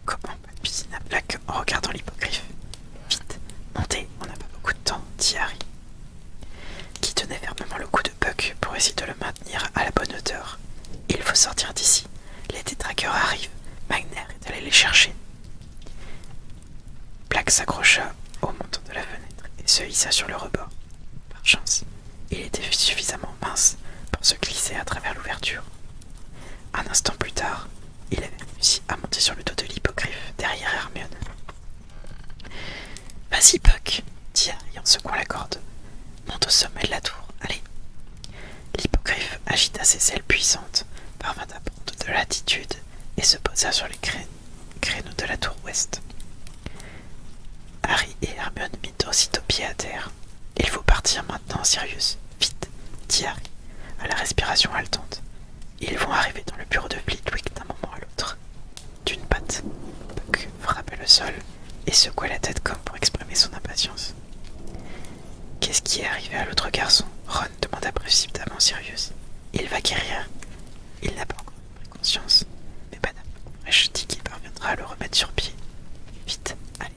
balbutia Black en regardant l'hippogriffe. « Vite, montez, on n'a pas beaucoup de temps, dit Harry, qui tenait fermement le cou de Buck pour essayer de le maintenir à la bonne hauteur. Il faut sortir d'ici. Les détraqueurs arrivent. Magner est allé les chercher. Black s'accrocha au montant de la fenêtre et se hissa sur le rebord. Par chance, il était suffisamment mince pour se glisser à travers l'ouverture. Un instant plus tard, il avait réussi à monter sur le dos de l'hippogriffe derrière Hermione. « Vas-y, Buck !» dit Harry en secouant la corde. « Monte au sommet de la tour, allez !» L'hippogriffe agita ses ailes puissantes, parvint à prendre de l'altitude et se posa sur les créneaux de la tour ouest. Harry et Hermione mirent aussitôt pied à terre. « Il faut partir maintenant, Sirius, vite !» dit Harry, à la respiration haletante. Ils vont arriver dans le bureau de Flitwick d'un moment à l'autre. D'une patte, Buck frappait le sol et secouait la tête comme pour exprimer son impatience. « Qu'est-ce qui est arrivé à l'autre garçon ?» Ron demanda précipitamment Sirius. « Il va guérir. Il n'a pas encore pris conscience, mais Madame Brèche dit qu'il parviendra à le remettre sur pied. Vite, allez. »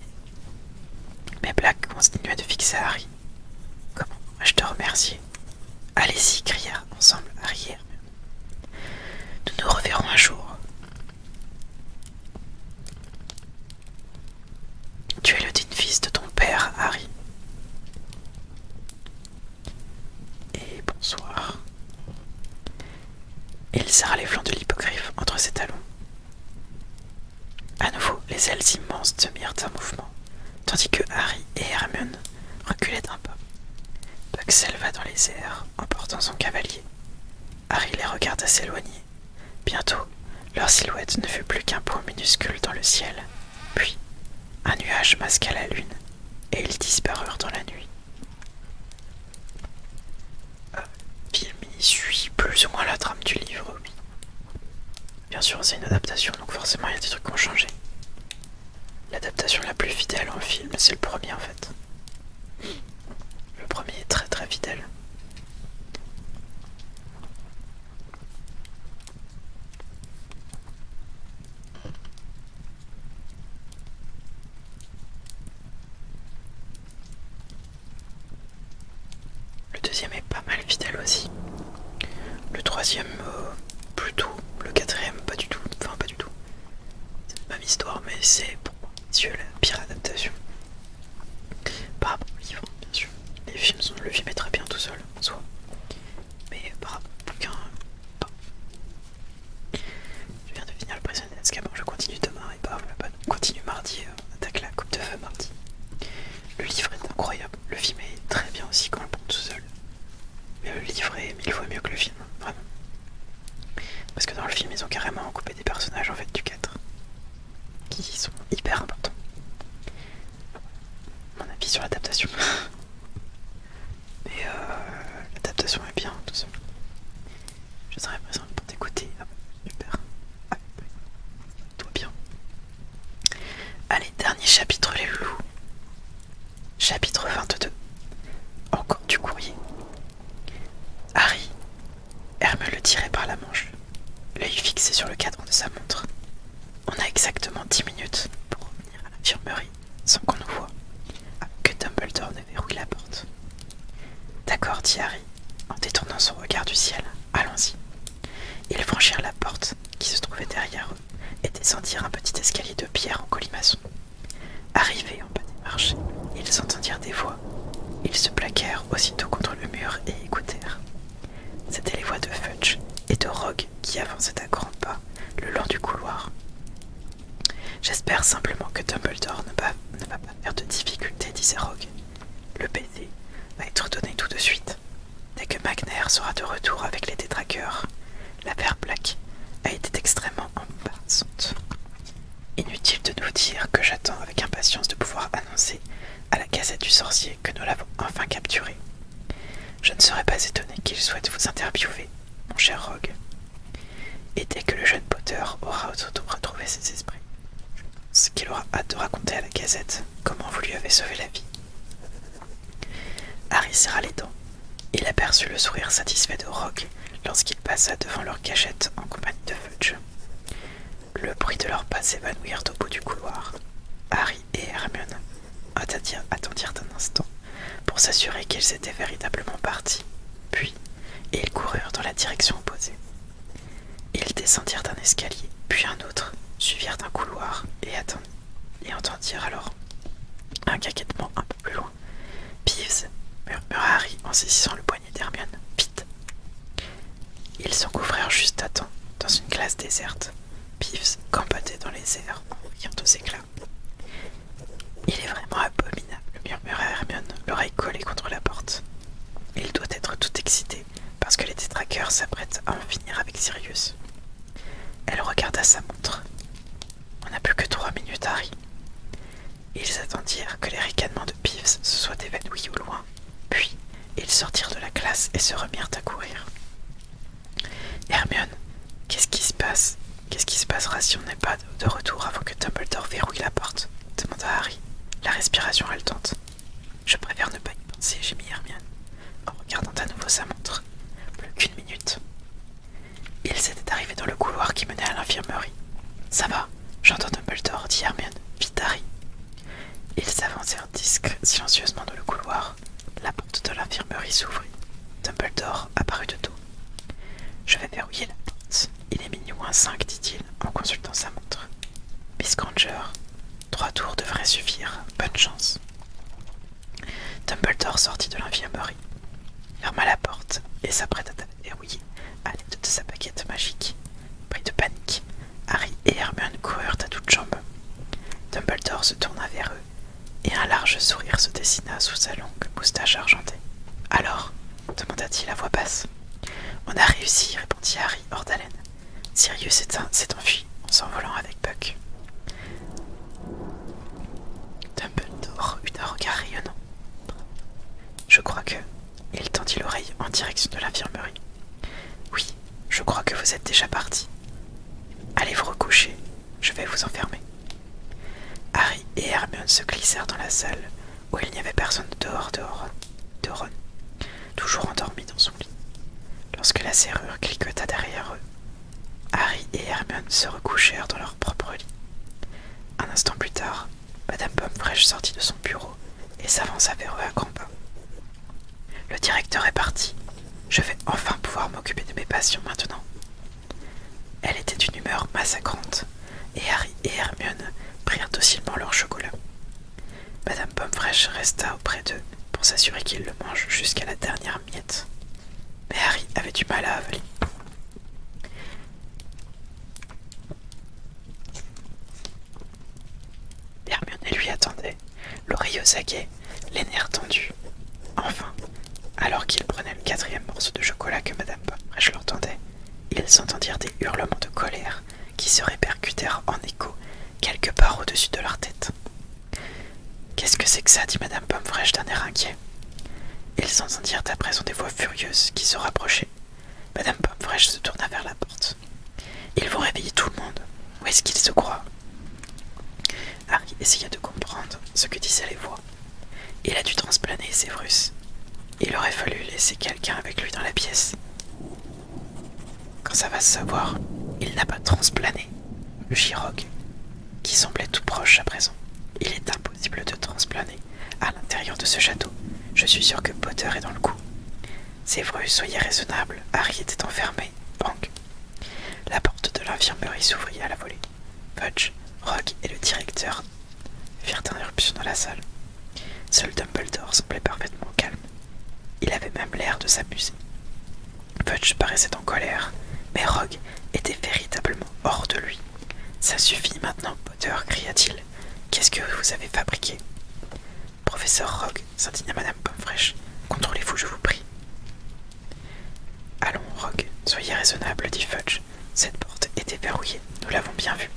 Mais Black continuait de fixer Harry. « Comment pourrais-je te remercier ?»« Allez-y !» crièrent ensemble Harry et Hermione. « Nous nous reverrons un jour. » « Tu es le digne fils de ton père, Harry. » Et bonsoir. Il serra les flancs de l'hippogriffe entre ses talons. À nouveau, les ailes immenses se mirent en mouvement, tandis que Harry et Hermione reculaient d'un pas. Buck s'éleva dans les airs, emportant son cavalier. Harry les regarda s'éloigner. Bientôt, leur silhouette ne fut plus qu'un point minuscule dans le ciel. Puis, un nuage masqua la lune, et ils disparurent dans la nuit. Le film y suit plus ou moins la trame du livre, oui. Bien sûr, c'est une adaptation, donc forcément il y a des trucs qui ont changé. L'adaptation la plus fidèle en film, c'est le premier en fait. Le premier est très très fidèle. Le deuxième est pas mal fidèle aussi. Le troisième, plutôt. Le quatrième, pas du tout. Enfin, pas du tout. C'est la même histoire, mais c'est pour moi, Dieu, la pire adaptation. Par rapport au livre, bien sûr. Le film est très bien tout seul, en soi. Mais par rapport au bouquin, pas. Je viens de finir le prisonnier d'Azkaban, je continue demain et bam, on continue mardi, on attaque la coupe de feu mardi. Le livre est incroyable, le film est très bien aussi quand on le prend tout seul. Mais le livre est 1000 fois mieux que le film, vraiment. Parce que dans le film, ils ont carrément coupé des personnages en fait du 4 qui sont hyper importants. Mon avis sur l'adaptation. Mais l'adaptation est bien tout seul. Je serais présent pour t'écouter. Ah, super. Ah, toi bien. Allez, dernier chapitre, les loulous. Chapitre 22. Encore du courrier. Harry. Hermione le tirait par la manche, l'œil fixé sur le cadran de sa montre. On a exactement 10 minutes pour revenir à l'infirmerie sans qu'on nous voie, avant que Dumbledore ne verrouille la porte. D'accord, dit Harry, en détournant son regard du ciel. Allons-y. Ils franchirent la porte qui se trouvait derrière eux et descendirent un petit escalier de pierre en colimaçon. Arrivés en bas des marches, ils entendirent des voix. Ils se plaquèrent aussitôt contre le mur et écoutèrent. C'étaient les voix de Fudge et de Rogue qui avançaient à grands pas le long du couloir. « J'espère simplement que Dumbledore ne va pas faire de difficultés, disait Rogue. Le baiser va être donné tout de suite. Dès que McNair sera de retour avec les détraqueurs, l'affaire Black a été extrêmement embarrassante. Inutile de nous dire que j'attends avec impatience de pouvoir annoncer à la Gazette du Sorcier que nous l'avons enfin capturé. Je ne serais pas étonné qu'il souhaite vous interviewer, mon cher Rogue. Et dès que le jeune Potter aura retrouvé ses esprits, je pense qu'il aura hâte de raconter à la Gazette comment vous lui avez sauvé la vie. Harry serra les dents. Il aperçut le sourire satisfait de Rogue lorsqu'il passa devant leur cachette en compagnie de Fudge. Le bruit de leurs pas s'évanouirent au bout du couloir. Harry et Hermione attendirent un instant pour s'assurer qu'ils étaient véritablement partis, puis ils coururent dans la direction opposée. Ils descendirent un escalier, puis un autre, suivirent un couloir et entendirent alors un caquettement un peu plus loin. « Peeves !» murmura Harry en saisissant le poignet d'Hermione. « Vite !» Ils s'engouffrèrent juste à temps dans une classe déserte. Peeves gambatait dans les airs en riant aux éclats. « Il est vraiment abominable !» murmura Hermione, l'oreille collée contre la porte. Il doit être tout excité parce que les détraqueurs s'apprêtent à en finir avec Sirius. Elle regarda sa montre. « On n'a plus que 3 minutes, Harry. » Ils attendirent que les ricanements de Peeves se soient évanouis au loin, puis ils sortirent de la classe et se remirent à courir. « Hermione, qu'est-ce qui se passe? Qu'est-ce qui se passera si on n'est pas de retour avant que Dumbledore verrouille la porte ?» demanda Harry, la respiration haletante. « Je préfère ne pas y penser, gémit Hermione, en regardant à nouveau sa montre. Plus qu'1 minute. » Ils étaient arrivés dans le couloir qui menait à l'infirmerie. « Ça va, j'entends Dumbledore, dit Hermione. Vite, Harry. » Ils s'avancèrent silencieusement dans le couloir. La porte de l'infirmerie s'ouvrit. Dumbledore apparut de dos. « Je vais verrouiller la porte. Il est minuit moins 5, dit-il en consultant sa montre. « Miss Granger, 3 tours devraient suffire. Bonne chance. » Dumbledore sortit de l'infirmerie, ferma la porte et s'apprêta à la verrouiller à l'aide de sa baguette magique. Pris de panique, Harry et Hermione coururent à toutes jambes. Dumbledore se tourna vers eux et un large sourire se dessina sous sa longue moustache argentée. « Alors ?» demanda-t-il à voix basse. « On a réussi, répondit Harry hors d'haleine. Sirius s'est enfui en s'envolant avec Buck. » Dumbledore eut un regard rayonnant. « Je crois que... » Il tendit l'oreille en direction de l'infirmerie. « Oui, je crois que vous êtes déjà parti. Allez vous recoucher, je vais vous enfermer. » Harry et Hermione se glissèrent dans la salle où il n'y avait personne dehors de Ron, toujours endormi dans son lit. Lorsque la serrure cliqueta derrière eux, Harry et Hermione se recouchèrent dans leur propre lit. Un instant plus tard, Madame Pomfrey sortit de son bureau et s'avança vers eux à grands pas. « Le directeur est parti. Je vais enfin pouvoir m'occuper de mes patients maintenant. » Elle était d'une humeur massacrante, et Harry et Hermione prirent docilement leur chocolat. Madame Pomfrey resta auprès d'eux pour s'assurer qu'ils le mangent jusqu'à la dernière miette. Mais Harry avait du mal à avaler. Hermione lui attendait, l'oreille aux aguets, les nerfs tendus. Enfin, alors qu'ils prenaient le 4e morceau de chocolat que Madame Pomfrey leur tendait, ils entendirent des hurlements de colère qui se répercutèrent en écho quelque part au-dessus de leur tête. « Qu'est-ce que c'est que ça ?» dit Madame Pomfrey d'un air inquiet. Ils entendirent à présent des voix furieuses qui se rapprochaient. Madame Pomfrey se tourna vers la porte. « Ils vont réveiller tout le monde. Où est-ce qu'ils se croient ?» Harry essaya de comprendre ce que disaient les voix. Il a dû transplaner Severus. Il aurait fallu laisser quelqu'un avec lui dans la pièce. Quand ça va se savoir, il n'a pas transplané, le Rogue, qui semblait tout proche à présent. Il est impossible de transplaner à l'intérieur de ce château. Je suis sûr que Potter est dans le coup. Severus, soyez raisonnable. Harry était enfermé. Bang. La porte de l'infirmerie s'ouvrit à la volée. Fudge, Rogue et le directeur firent irruption dans la salle. Seul Dumbledore semblait parfaitement calme. Il avait même l'air de s'amuser. Fudge paraissait en colère, mais Rogue était véritablement hors de lui. Ça suffit maintenant, Potter, cria-t-il. Qu'est-ce que vous avez fabriqué? Professeur Rogue, s'indigna Madame Pomme-Fraîche. Contrôlez-vous, je vous prie. Allons, Rogue, soyez raisonnable, dit Fudge. Cette porte était verrouillée, nous l'avons bien vu.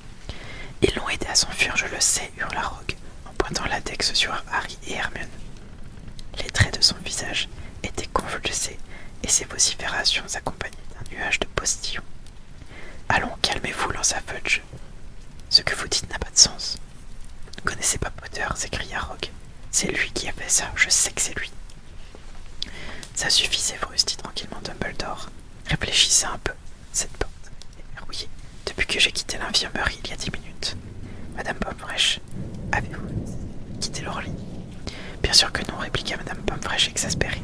Ils l'ont aidé à s'enfuir, je le sais, hurla Rogue, en pointant l'index sur Harry et Hermione. Les traits de son visage étaient convulsés et ses vociférations s'accompagnaient d'un nuage de postillons. Allons, calmez-vous, lança Fudge. Ce que vous dites n'a pas de sens. Vous ne connaissez pas Potter, s'écria Rogue. C'est lui qui a fait ça, je sais que c'est lui. Ça suffit, Severus, dit tranquillement Dumbledore. Réfléchissez un peu. Cette porte est verrouillée depuis que j'ai quitté l'infirmerie il y a 10 minutes. Madame Pomme-Fraîche, avez-vous quitté leur lit? Bien sûr que non, répliqua Madame Pomme-Fraîche exaspérée.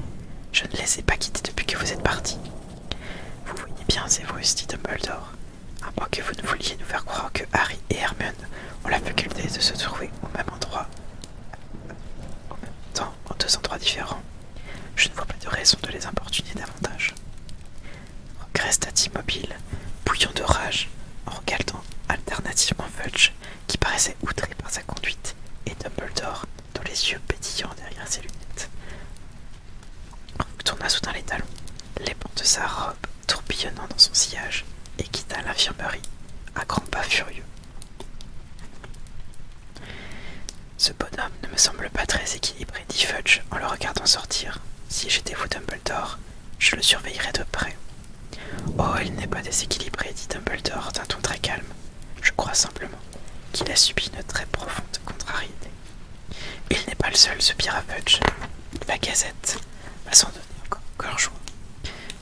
Je ne les ai pas quittés depuis que vous êtes partis. Vous voyez bien, Severus, dit Dumbledore. À moins que vous ne vouliez nous faire croire que Harry et Hermione ont la faculté de se trouver au même endroit, en même temps, en deux endroits différents. Je ne vois pas de raison de les importuner davantage. Rogue resta immobile, bouillant de rage, en regardant alternativement Fudge, qui paraissait outré par sa conduite, et Dumbledore, dont les yeux pétillants derrière ses lunettes. Rogue tourna soudain les talons, les pans de sa robe tourbillonnant dans son sillage, et quitta l'infirmerie à grands pas furieux. Ce bonhomme ne me semble pas très équilibré, dit Fudge en le regardant sortir. Si j'étais vous, Dumbledore, je le surveillerais de près. Oh, il n'est pas déséquilibré, dit Dumbledore d'un ton très calme. Je crois simplement qu'il a subi une très profonde contrariété. Il n'est pas le seul, soupira Fudge. La Gazette va s'en donner encore joie.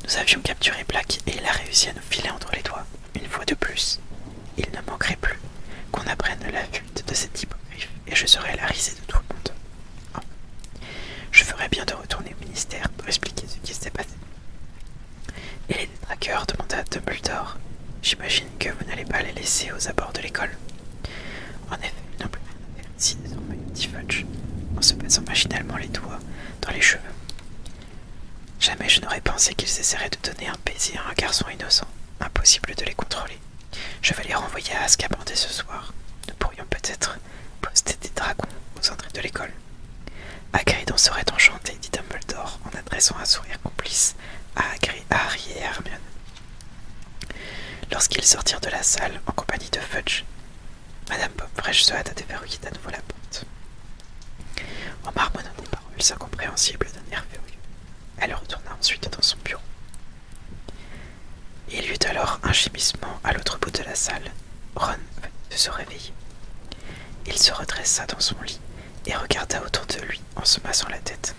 Nous avions capturé Black et il a réussi à nous filer entre les doigts, une fois de plus. Il ne manquerait plus qu'on apprenne la fuite de cet hippogriffe et je serai la risée de tout le monde. Oh. Je ferais bien de retourner au ministère pour expliquer ce qui s'est passé. Et les détraqueurs, demanda Dumbledore. J'imagine que vous n'allez pas les laisser aux abords de l'école. En effet, ils n'ont plus rien à faire ici désormais, dit Fudge, en se passant machinalement les doigts dans les cheveux. Jamais je n'aurais pensé qu'ils essaieraient de donner un baiser à un garçon innocent. Impossible de les contrôler. Je vais les renvoyer à Azkaban dès ce soir. Nous pourrions peut-être poster des dragons aux entrées de l'école. Hagrid en serait enchanté, dit Dumbledore en adressant un sourire complice à Harry et Hermione. Lorsqu'ils sortirent de la salle en compagnie de Fudge, Madame Pomme-Fraîche se hâta de déverrouiller à nouveau la porte. En marmonnant des paroles incompréhensibles d'un air furieux, elle retourna ensuite dans son bureau. Il y eut alors un gémissement à l'autre bout de la salle. Ron venait de se réveiller. Il se redressa dans son lit et regarda autour de lui en se massant la tête.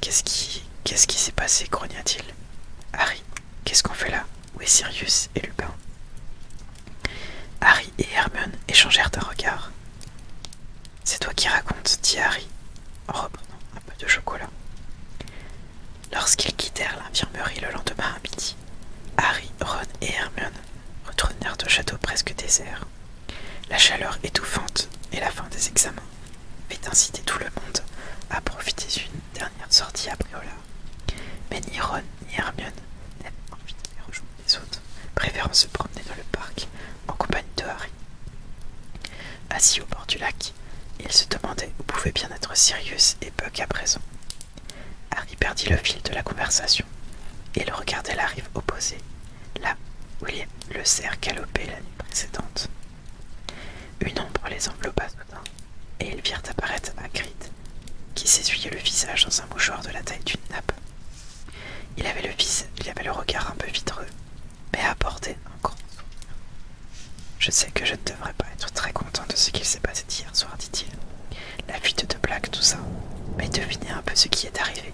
Qu'est-ce qui s'est passé, grogna-t-il. Harry, qu'est-ce qu'on fait là? Où est Sirius et Lupin? Harry et Hermione échangèrent un regard. C'est toi qui racontes, dit Harry, en reprenant un peu de chocolat. Lorsqu'ils quittèrent l'infirmerie le lendemain à midi, Harry, Ron et Hermione retournèrent au château presque désert. La chaleur étouffante et la fin des examens avaient incité tout le monde à profiter d'une dernière sortie à Priola. Mais ni Ron ni Hermione n'avaient envie d'aller rejoindre les autres, préférant se promener dans le parc en compagnie de Harry. Assis au bord du lac, ils se demandaient où pouvaient bien être Sirius et Buck à présent. Harry perdit le fil de la conversation et il regardait la rive opposée, là où le cerf galopait la nuit précédente. Une ombre les enveloppa soudain et ils virent apparaître Hagrid, qui s'essuyait le visage dans un mouchoir de la taille d'une nappe. Il avait le regard un peu vitreux, mais apportait un grand sourire. Je sais que je ne devrais pas être très content de ce qu'il s'est passé hier soir, dit-il. La fuite de Black, tout ça. Mais devinez un peu ce qui est arrivé.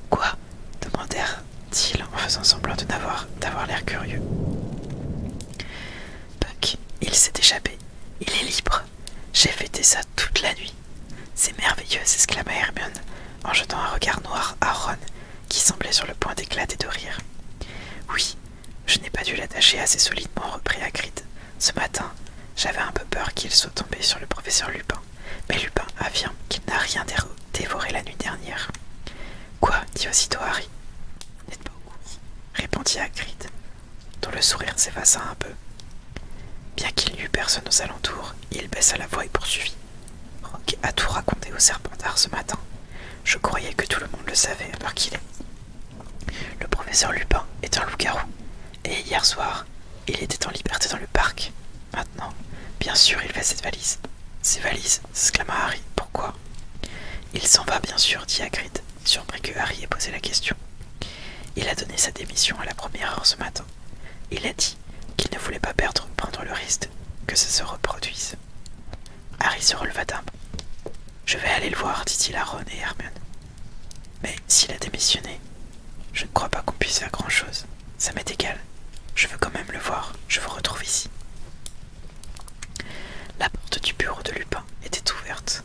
Quoi? Demandèrent-ils en faisant semblant d'avoir l'air curieux. Buck, il s'est échappé. Il est libre. J'ai fêté ça toute la nuit. C'est merveilleux, s'exclama Hermione, en jetant un regard noir à Ron, qui semblait sur le point d'éclater de rire. Oui, je n'ai pas dû l'attacher assez solidement, reprit Hagrid. Ce matin, j'avais un peu peur qu'il soit tombé sur le professeur Lupin, mais Lupin affirme qu'il n'a rien dévoré la nuit dernière. Quoi? Dit aussitôt Harry. Vous n'êtes pas au courant, répondit Hagrid, dont le sourire s'effaça un peu. Bien qu'il n'y eût personne aux alentours, il baissa la voix et poursuivit. Rogue a tout raconté au Serpentard ce matin. Je croyais que tout le monde le savait alors qu'il est. Le professeur Lupin est un loup-garou, et hier soir, il était en liberté dans le parc. Maintenant, bien sûr, il fait cette valise. Ces valises, s'exclama Harry. Pourquoi? Il s'en va, bien sûr, dit Hagrid, surpris que Harry ait posé la question. Il a donné sa démission à la première heure ce matin. Il a dit qu'il ne voulait pas prendre le risque que ça se reproduise. Harry se releva d'un bond. Je vais aller le voir, dit-il à Ron et Hermione. Mais s'il a démissionné, je ne crois pas qu'on puisse faire grand-chose. Ça m'est égal. Je veux quand même le voir. Je vous retrouve ici. La porte du bureau de Lupin était ouverte.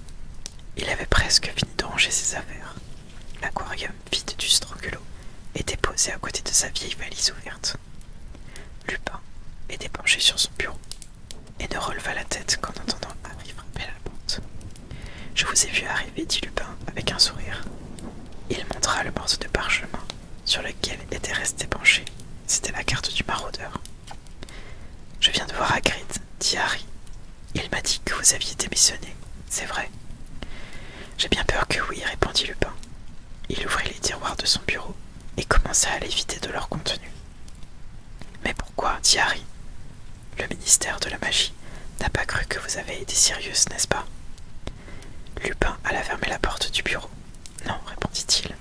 Il avait presque fini de ranger ses affaires. L'aquarium vide du Strogulo était posé à côté de sa vieille valise ouverte. Lupin était penché sur son bureau et ne releva la tête qu'en entendant Harry frapper à la porte. « Je vous ai vu arriver, dit Lupin avec un sourire. Il montra le morceau de parchemin sur lequel était resté penché. C'était la carte du maraudeur. « Je viens de voir Hagrid, dit Harry. Il m'a dit que vous aviez démissionné, c'est vrai. J'ai bien peur que oui, répondit Lupin. Il ouvrit les tiroirs de son bureau et commença à les vider de leur contenu. Mais pourquoi, dit Harry. Le ministère de la magie n'a pas cru que vous avez été Sirius, n'est-ce pas? Lupin alla fermer la porte du bureau. Non, répondit-il.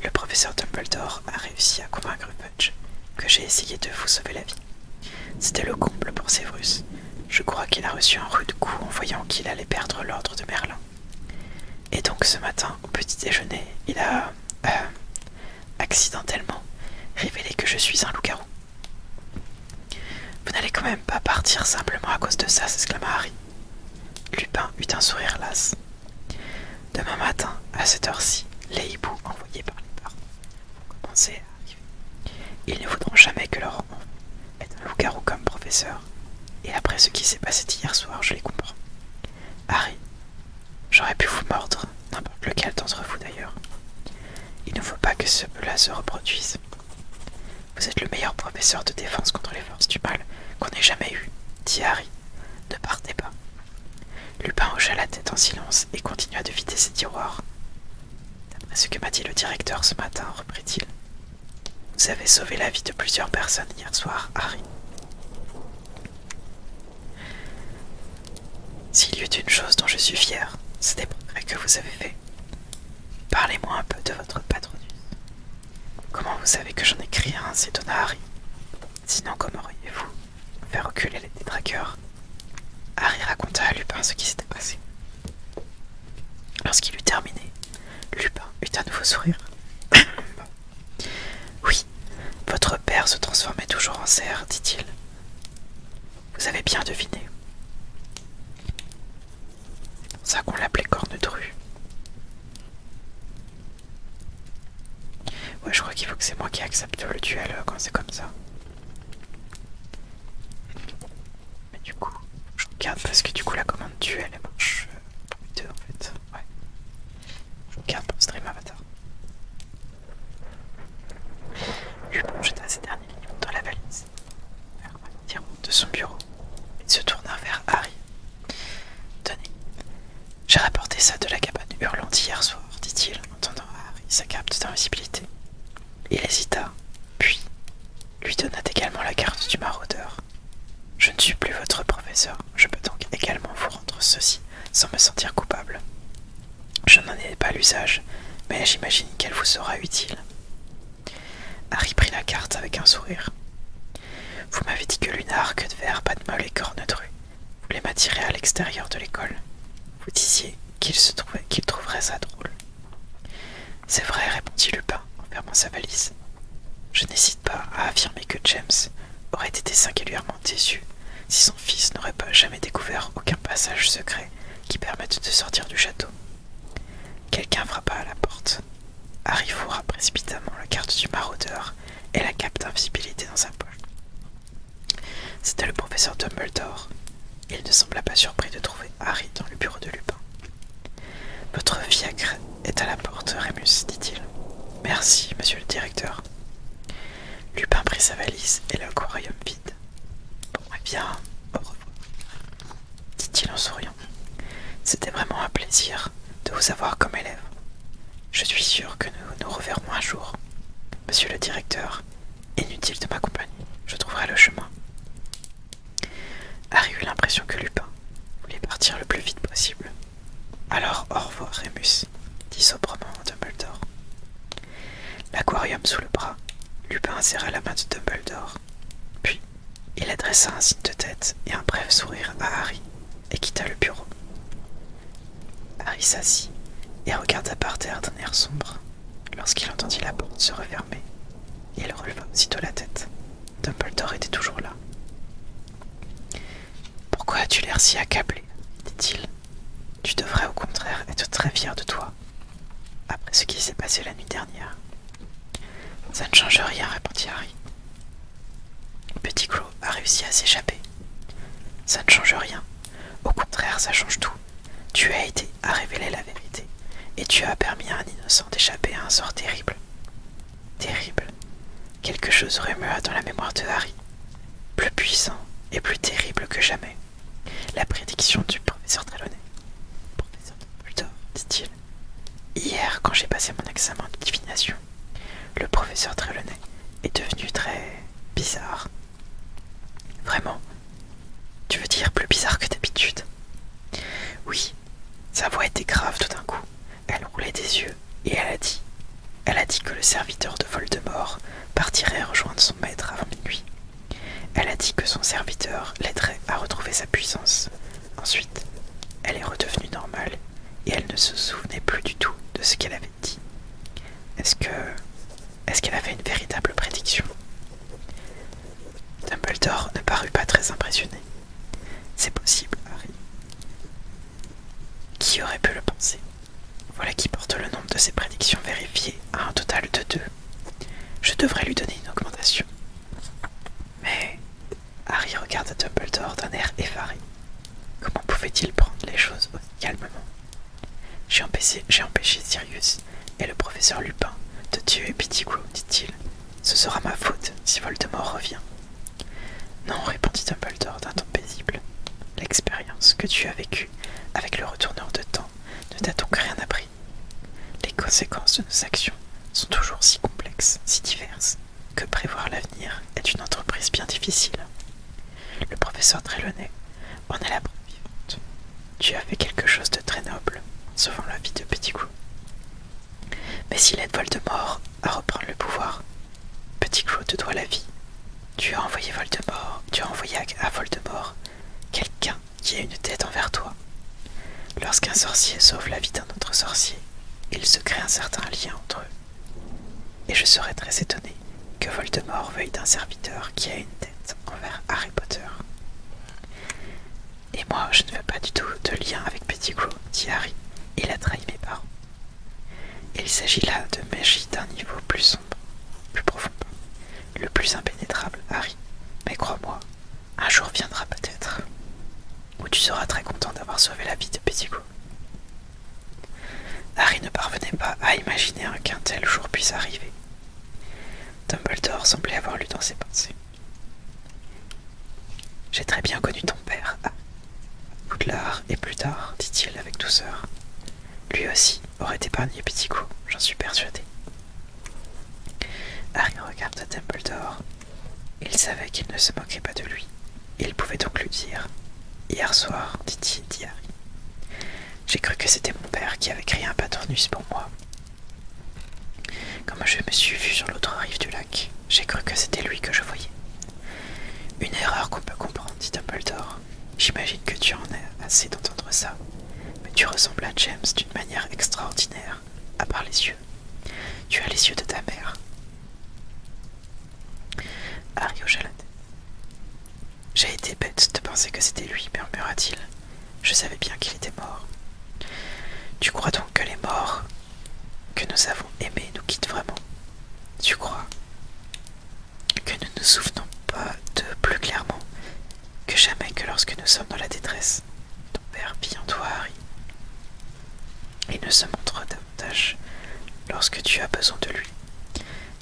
Le professeur Dumbledore a réussi à convaincre Fudge que j'ai essayé de vous sauver la vie. C'était le comble pour Severus. Je crois qu'il a reçu un rude coup en voyant qu'il allait perdre l'ordre de Merlin. Et donc ce matin, au petit déjeuner, il a, accidentellement, révélé que je suis un loup-garou. Vous n'allez quand même pas partir simplement à cause de ça, s'exclama Harry. Lupin eut un sourire las. Demain matin, à cette heure-ci, les hiboux envoyés par les parents vont commencer à arriver. Ils ne voudront jamais que leur enfant ait un loup-garou comme professeur. Et après ce qui s'est passé hier soir, je les comprends. Harry, j'aurais pu vous mordre, n'importe lequel d'entre vous d'ailleurs. Il ne faut pas que cela se reproduise. Vous êtes le meilleur professeur de défense contre les forces du mal qu'on ait jamais eu, dit Harry. Ne partez pas. Lupin hocha la tête en silence et continua de vider ses tiroirs. D'après ce que m'a dit le directeur ce matin, reprit-il, vous avez sauvé la vie de plusieurs personnes hier soir, Harry. S'il y eut une chose dont je suis fier, c'est des progrès que vous avez faits. Parlez-moi un peu de votre Patronus. Comment vous savez que j'en ai créé un, s'étonna Harry. Sinon, comment auriez-vous fait reculer les détraqueurs? Harry raconta à Lupin ce qui s'était passé. Lorsqu'il eut terminé, Lupin eut un nouveau sourire. Oui, votre père se transformait toujours en cerf, dit-il. Vous avez bien deviné. C'est pour ça qu'on l'appelait Cornedru. Ouais, je crois qu'il faut que c'est moi qui accepte le duel quand c'est comme ça. Mais du coup, je regarde parce que du coup la commande duel elle marche pour les deux en fait. Ouais. Je regarde pour stream Avatar. Lupin jeta ses derniers livres dans la valise, vers un tiroir de son bureau, et se tourna vers Harry. Tenez, j'ai rapporté ça de la cabane hurlante hier soir, dit-il en tendant à Harry sa cape d'invisibilité. Il hésita, puis lui donna également la carte du maraudeur. Je ne suis plus votre professeur, je peux donc également vous rendre ceci sans me sentir coupable. Je n'en ai pas l'usage, mais j'imagine qu'elle vous sera utile. Harry prit la carte avec un sourire. Vous m'avez dit que Lunar, Queue de Verre, Patmol et Cornedru voulaient m'attirer à l'extérieur de l'école. Vous disiez qu'il trouverait ça drôle. C'est vrai, répondit Lupin en fermant sa valise. Je n'hésite pas à affirmer que James aurait été singulièrement déçu si son fils n'aurait pas jamais découvert aucun passage secret qui permette de sortir du château. Quelqu'un frappa à la porte. Harry fourra précipitamment la carte du maraudeur et la cape d'invisibilité dans sa poche. C'était le professeur Dumbledore. Il ne sembla pas surpris de trouver Harry dans le bureau de Lupin. « Votre fiacre est à la porte, Rémus, dit-il. « Merci, monsieur le directeur. » Lupin prit sa valise et l'aquarium vide. « Bon, eh bien, au revoir. » dit-il en souriant. C'était vraiment un plaisir de vous avoir comme élève. Je suis sûr que nous nous reverrons un jour. Monsieur le directeur, inutile de m'accompagner, je trouverai le chemin. Harry eut l'impression que Lupin voulait partir le plus vite possible. Alors au revoir, Rémus, dit sobrement Dumbledore. L'aquarium sous le bras, Lupin serra la main de Dumbledore. Puis, il adressa un signe de tête et un bref sourire à Harry et quitta le bureau. Harry s'assit et regarda par terre d'un air sombre lorsqu'il entendit la porte se refermer. Il releva aussitôt la tête. Dumbledore était toujours là. « Pourquoi as-tu l'air si accablé ?» dit-il. « Tu devrais au contraire être très fier de toi, après ce qui s'est passé la nuit dernière. »« Ça ne change rien, » répondit Harry. « Pettigrew a réussi à s'échapper. »« Ça ne change rien. Au contraire, ça change tout. Tu as aidé à révéler la vérité, et tu as permis à un innocent d'échapper à un sort terrible. » Terrible. Quelque chose remua dans la mémoire de Harry, plus puissant et plus terrible que jamais. La prédiction du professeur Trelawney. « Professeur Dumbledore, dit-il, hier, quand j'ai passé mon examen de divination, le professeur Trelawney est devenu très bizarre. Vraiment, tu veux dire plus bizarre que d'habitude? Oui, sa voix était grave tout d'un coup. Elle roulait des yeux et elle a dit que le serviteur de Voldemort partirait rejoindre son maître avant minuit. Elle a dit que son serviteur l'aiderait à retrouver sa puissance. Ensuite, elle est redevenue normale et elle ne se souvenait plus du tout de ce qu'elle avait dit. Est-ce qu'elle avait une véritable prédiction? Dumbledore ne parut pas très impressionné. C'est possible, Harry. Qui aurait pu le penser? Voilà qui porte le nombre de ses prédictions vérifiées à un total de 2. Je devrais lui donner une augmentation. Mais Harry regarda Dumbledore d'un air effaré. Comment pouvait-il prendre les choses aussi calmement? J'ai empêché Sirius et le professeur Lupin de tuer Pettigrew, dit-il. Ce sera ma faute si Voldemort revient. Non, répondit Dumbledore d'un ton paisible. L'expérience que tu as vécue avec le retourneur de temps ne t'a donc rien appris. Les conséquences de nos actions sont toujours si complexes, si diverses, que prévoir l'avenir est une entreprise bien difficile. Le professeur Trelawney en est la preuve vivante. Tu as fait quelque chose de très noble, en sauvant la vie de Pettigrew. Mais s'il aide Voldemort à reprendre le pouvoir, Pettigrew te doit la vie. Tu as envoyé à Voldemort quelqu'un qui a une tête envers toi. Lorsqu'un sorcier sauve la vie d'un autre sorcier, il se crée un certain lien entre eux. Et je serais très étonné que Voldemort veuille d'un serviteur qui a une tête envers Harry Potter. Et moi, je ne veux pas du tout de lien avec Pettigrew, dit Harry. Il a trahi mes parents. Il s'agit là de magie d'un niveau plus sombre, plus profond, le plus impénétrable, Harry. Mais crois-moi, un jour viendra peut-être où tu seras très content d'avoir sauvé la vie de Pettigrew. Harry ne parvenait pas à imaginer qu'un tel jour puisse arriver. Dumbledore semblait avoir lu dans ses pensées. « J'ai très bien connu ton père, Poudlard et plus tard, dit-il avec douceur. Lui aussi aurait épargné Pettigrew, j'en suis persuadé. » Harry regarda Dumbledore. Il savait qu'il ne se moquait pas de lui. Il pouvait donc lui dire « Hier soir, dit Harry, j'ai cru que c'était mon père qui avait créé un patronus pour moi. Comme je me suis vu sur l'autre rive du lac, j'ai cru que c'était lui que je voyais. Une erreur qu'on peut comprendre, dit Dumbledore. J'imagine que tu en as assez d'entendre ça, mais tu ressembles à James d'une manière extraordinaire, à part les yeux. Tu as les yeux de ta mère. » Harry hocha la tête. « J'ai été bête de penser que c'était lui, murmura-t-il. Je savais bien qu'il était mort. Tu crois donc que les morts que nous avons aimés nous quittent vraiment? Tu crois que nous nous souvenons pas d'eux plus clairement que jamais que lorsque nous sommes dans la détresse? Ton père vit en toi, Harry. Il ne se montre davantage lorsque tu as besoin de lui.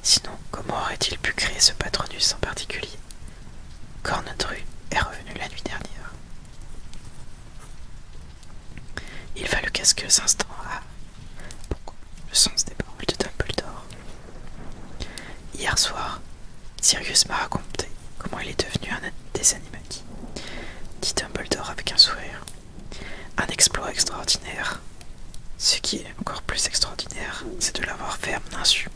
Sinon, comment aurait-il pu créer ce patronus en particulier? Cornedru est revenu la nuit dernière. » quelques instants à le sens des paroles de Dumbledore. Hier soir, Sirius m'a raconté comment il est devenu un des Animagi, dit Dumbledore avec un sourire. Un exploit extraordinaire. Ce qui est encore plus extraordinaire, c'est de l'avoir fait à mon insu.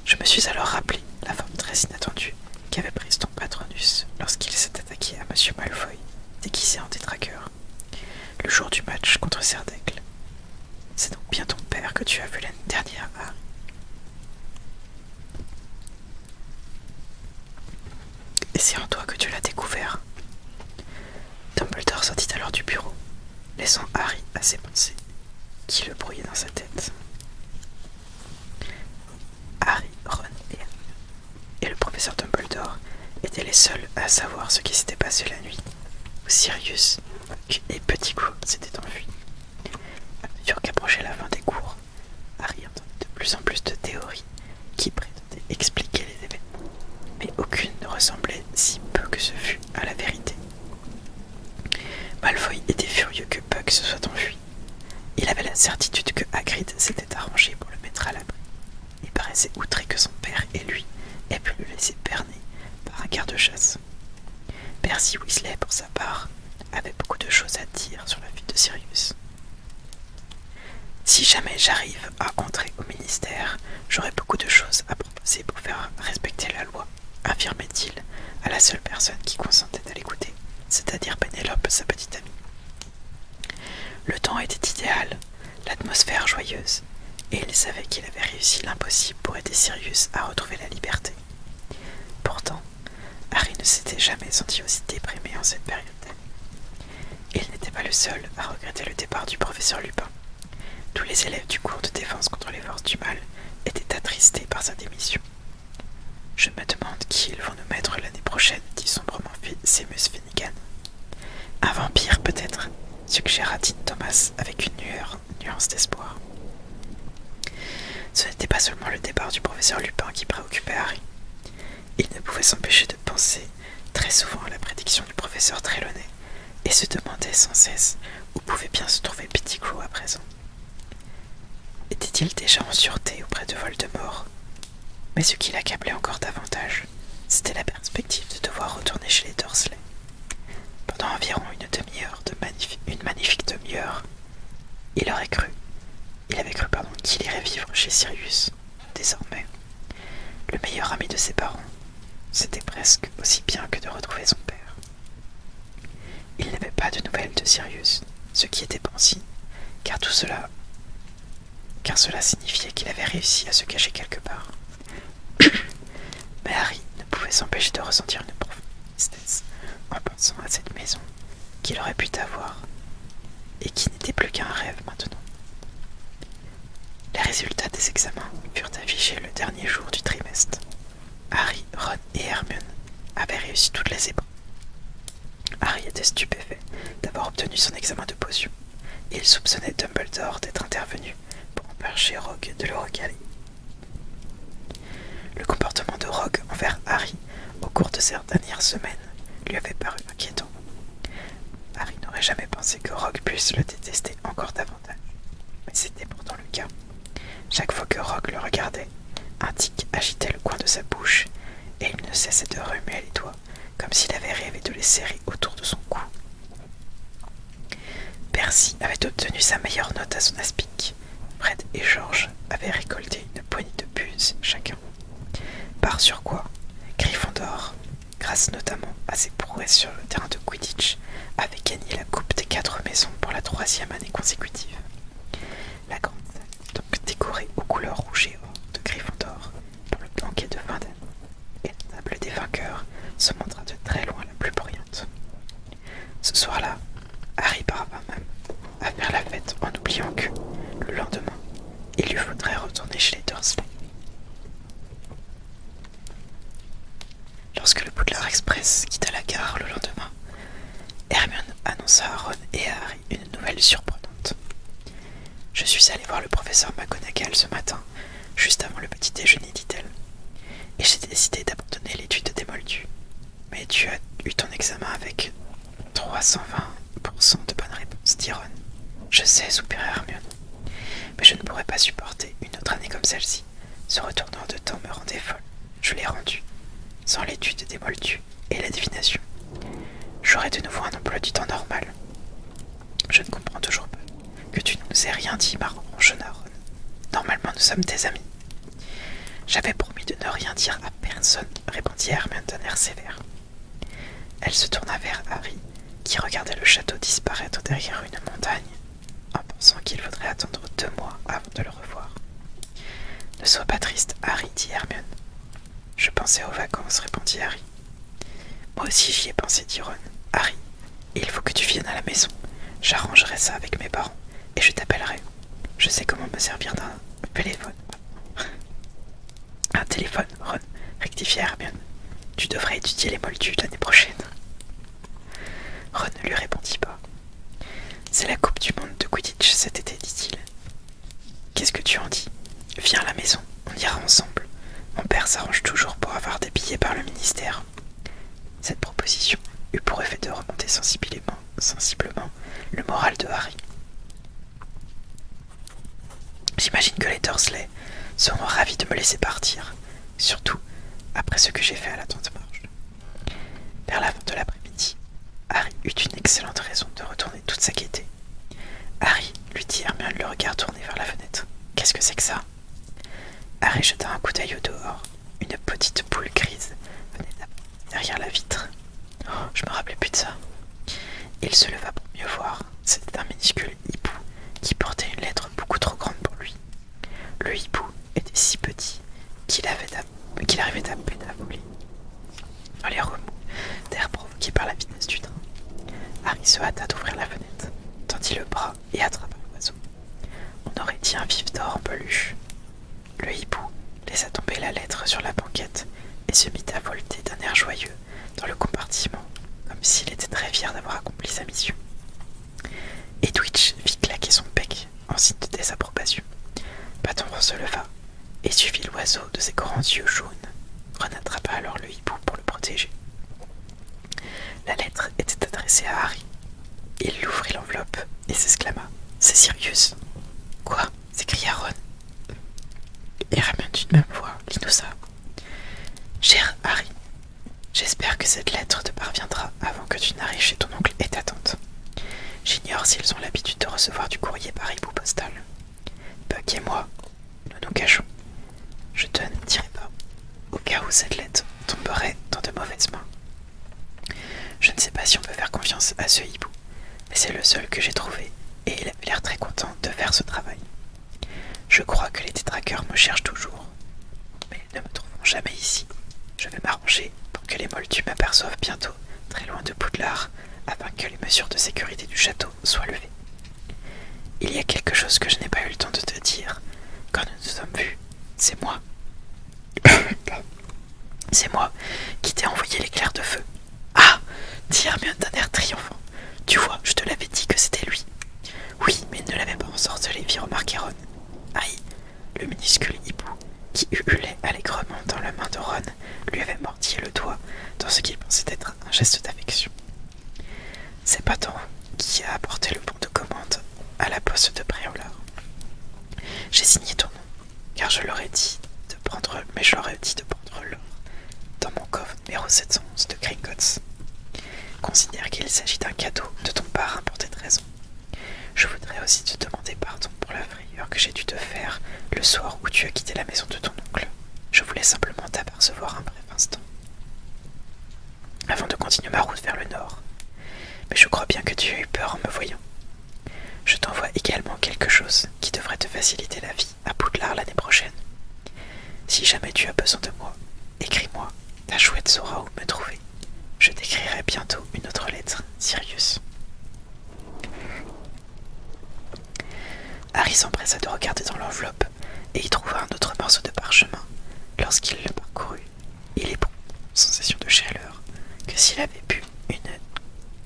Je me suis alors rappelé la forme très inattendue qu'avait prise ton Patronus lorsqu'il s'est attaqué à Monsieur Malfoy, déguisé en détraqueur, le jour du match contre Cerdecle. C'est donc bien ton père que tu as vu l'année dernière, Harry. Et c'est en toi que tu l'as découvert. Dumbledore sortit alors du bureau, laissant Harry à ses pensées, qui le brouillaient dans sa tête. Harry, Ron et le professeur Dumbledore étaient les seuls à savoir ce qui s'était passé la nuit où Sirius et Pettigrew s'étaient enfuis. À mesure qu'approchait la fin des cours, Harry entendait de plus en plus de théories qui prétendaient expliquer les événements, mais aucune ne ressemblait, si peu que ce fût, à la vérité. Malfoy était furieux que Puck se soit enfui. Il avait la certitude que Hagrid s'était arrangé pour le mettre à l'abri. Il paraissait outré que son père et lui aient pu le laisser berner par un garde-chasse. Percy Weasley, pour sa part, avait beaucoup de choses à dire sur la fuite de Sirius. Si jamais j'arrive à entrer au ministère, j'aurai beaucoup de choses à proposer pour faire respecter la loi, affirmait-il à la seule personne qui consentait à l'écouter, c'est-à-dire Pénélope, sa petite amie. Le temps était idéal, l'atmosphère joyeuse, et il savait qu'il avait réussi l'impossible pour aider Sirius à retrouver la liberté. Pourtant, Harry ne s'était jamais senti aussi déprimé en cette période d'année. Il n'était pas le seul à regretter le départ du professeur Lupin. Tous les élèves du cours de défense contre les forces du mal étaient attristés par sa démission. « Je me demande qui ils vont nous mettre l'année prochaine, dit sombrement Seamus Finnegan. Un vampire, peut-être, suggéra Dean Thomas avec une nuance d'espoir. Ce n'était pas seulement le départ du professeur Lupin qui préoccupait Harry. Il ne pouvait s'empêcher de penser très souvent à la prédiction du professeur Trelawney et se demandait sans cesse où pouvait bien se trouver Pettigrew à présent. Était-il déjà en sûreté auprès de Voldemort? Mais ce qui l'accablait encore davantage, c'était la perspective de devoir retourner chez les Dursley. Pendant environ une magnifique demi-heure, il avait cru qu'il irait vivre chez Sirius. Désormais, le meilleur ami de ses parents, c'était presque aussi bien que de retrouver son père. Il n'avait pas de nouvelles de Sirius, ce qui était bon signe, car cela signifiait qu'il avait réussi à se cacher quelque part. Mais Harry ne pouvait s'empêcher de ressentir une profonde tristesse en pensant à cette maison qu'il aurait pu avoir et qui n'était plus qu'un rêve maintenant. Les résultats des examens furent affichés le dernier jour du trimestre. Harry, Ron et Hermione avaient réussi toutes les épreuves. Harry était stupéfait d'avoir obtenu son examen de potion et il soupçonnait Dumbledore d'être intervenu pour empêcher Rogue de le recaler. Le comportement de Rogue envers Harry au cours de ces dernières semaines lui avait paru inquiétant. Harry n'aurait jamais pensé que Rogue puisse le détester encore davantage, mais c'était pourtant le cas. Chaque fois que Rogue le regardait, un tic agitait le coin de sa bouche et il ne cessait de remuer les doigts comme s'il avait rêvé de les serrer autour de son cou. Percy avait obtenu sa meilleure note à son aspic. Fred et George avaient récolté une poignée de buses chacun. Par surcroît, Gryffondor, grâce notamment à ses prouesses sur le terrain de Quidditch, avait gagné la Coupe des 4 maisons pour la 3e année consécutive. La grande salle, donc décorée aux couleurs rouge et or de Gryffondor pour le banquet de fin d'année, et la table des vainqueurs se montra de très loin la plus bruyante. Ce soir-là, Harry parvint même à faire la fête en oubliant que, le lendemain, il lui faudrait retourner chez les Dursley. Lorsque le Poudlard Express quitta la gare le lendemain, Hermione annonça à Ron et à Harry une nouvelle surprenante. « Je suis allée voir le professeur McGonagall ce matin, juste avant le petit déjeuner, dit-elle, et j'ai décidé d'abandonner l'étude des Moldus. Mais tu as eu ton examen avec 320% de bonnes réponses, dit Ron. Je sais, soupira Hermione. Mais je ne pourrais pas supporter une autre année comme celle-ci. Ce retournant de temps me rendait folle. Je l'ai rendu, sans l'étude des moldus et la divination. J'aurai de nouveau un emploi du temps normal. Je ne comprends toujours pas que tu ne nous aies rien dit, ronchonna Ron. Normalement, nous sommes tes amis. J'avais promis de ne rien dire à personne, répondit Hermione d'un air sévère. Elle se tourna vers Harry, qui regardait le château disparaître derrière une montagne, en pensant qu'il faudrait attendre 2 mois avant de le revoir. Ne sois pas triste, Harry, dit Hermione. Je pensais aux vacances, répondit Harry. Moi aussi j'y ai pensé, dit Ron. Harry, il faut que tu viennes à la maison. J'arrangerai ça avec mes parents et je t'appellerai. Je sais comment me servir d'un téléphone. Un téléphone, Ron, rectifia Hermione. Tu devrais étudier les moldus l'année prochaine. Ron ne lui répondit pas. C'est la Coupe du Monde de Quidditch cet été, dit-il. Qu'est-ce que tu en dis? Viens à la maison, on ira ensemble. Mon père s'arrange toujours pour avoir des billets par le ministère. Cette proposition eut pour effet de remonter sensiblement le moral de Harry. J'imagine que les Dursley seront ravis de me laisser partir, surtout après ce que j'ai fait à la tante Marge. Vers la fin de l'après-midi, Harry eut une excellente raison de retourner toute sa gaieté. Harry, lui dit Hermione, le regard tourné vers la fenêtre. Qu'est-ce que c'est que ça? Harry jeta un coup d'œil au dehors. Une petite poule grise venait derrière la vitre. Oh, je me rappelais plus de ça. Il se leva pour mieux voir. C'était un minuscule hibou qui portait une lettre beaucoup trop grande pour lui. Le hibou était si petit qu'il arrivait à peine à voler dans les remous d'air provoqués par la vitesse du train. Harry se hâta d'ouvrir la fenêtre, tendit le bras et attrapa l'oiseau. On aurait dit un vif d'or en peluche. Le hibou laissa tomber la lettre sur la banquette et se mit à volter d'un air joyeux dans le compartiment, comme s'il était très fier d'avoir accompli sa mission. Edwidge fit claquer son bec en signe de désapprobation. Patron se leva et suivit l'oiseau de ses grands yeux jaunes. Ron attrapa alors le hibou pour le protéger. La lettre était adressée à Harry. Il ouvrit l'enveloppe et s'exclama. « C'est Sirius !»« Quoi ?» s'écria Ron. Et Hermione d'une même voix l'innocea. « Cher Harry, j'espère que cette lettre te parviendra avant que tu n'arrives chez ton oncle et ta tante. J'ignore s'ils ont l'habitude de recevoir du courrier par hibou postal. Buck et moi, nous nous cachons. Je te ne dirai pas, au cas où cette lettre tomberait dans de mauvaises mains. Je ne sais pas si on peut faire confiance à ce hibou, mais c'est le seul que j'ai trouvé, et il avait l'air très content de faire ce travail. Je crois que les détraqueurs me cherchent toujours, mais ils ne me trouveront jamais ici. Je vais m'arranger pour que les moldus m'aperçoivent bientôt, très loin de Poudlard, afin que les mesures de sécurité du château soient levées. Il y a quelque chose que je n'ai pas eu le temps de te dire quand nous nous sommes vus. C'est moi. C'est moi qui t'ai envoyé l'éclair de feu. Ah, dit Hermione d'un air triomphant. Tu vois, je te l'avais dit que c'était lui. Oui, mais il ne l'avait pas ensorcelé, fit remarquer Ron. Aïe, le minuscule hibou, qui hurlait allègrement dans la main de Ron, lui avait mordillé le doigt dans ce qu'il pensait être un geste d'affection. C'est Patron qui a apporté le bon de commande à la poste de Préolard. J'ai signé ton nom, car je leur ai dit de prendre l'or dans mon coffre numéro 711 de Gringotts. Considère qu'il s'agit d'un cadeau de ton parrain pour cette raison. Je voudrais aussi te demander pardon pour la frayeur que j'ai dû te faire le soir où tu as quitté la maison de ton oncle. Je voulais simplement t'apercevoir un bref instant, avant de continuer ma route vers le nord. Mais je crois bien que tu as eu peur en me voyant. Je t'envoie également quelque chose qui devrait te faciliter la vie à Poudlard l'année prochaine. Si jamais tu as besoin de moi, écris-moi, ta chouette saura où me trouver. Je t'écrirai bientôt une autre lettre, Sirius. Harry s'empressa de regarder dans l'enveloppe et y trouva un autre morceau de parchemin. Lorsqu'il le parcourut, il éprouva une sensation de chaleur que s'il avait bu une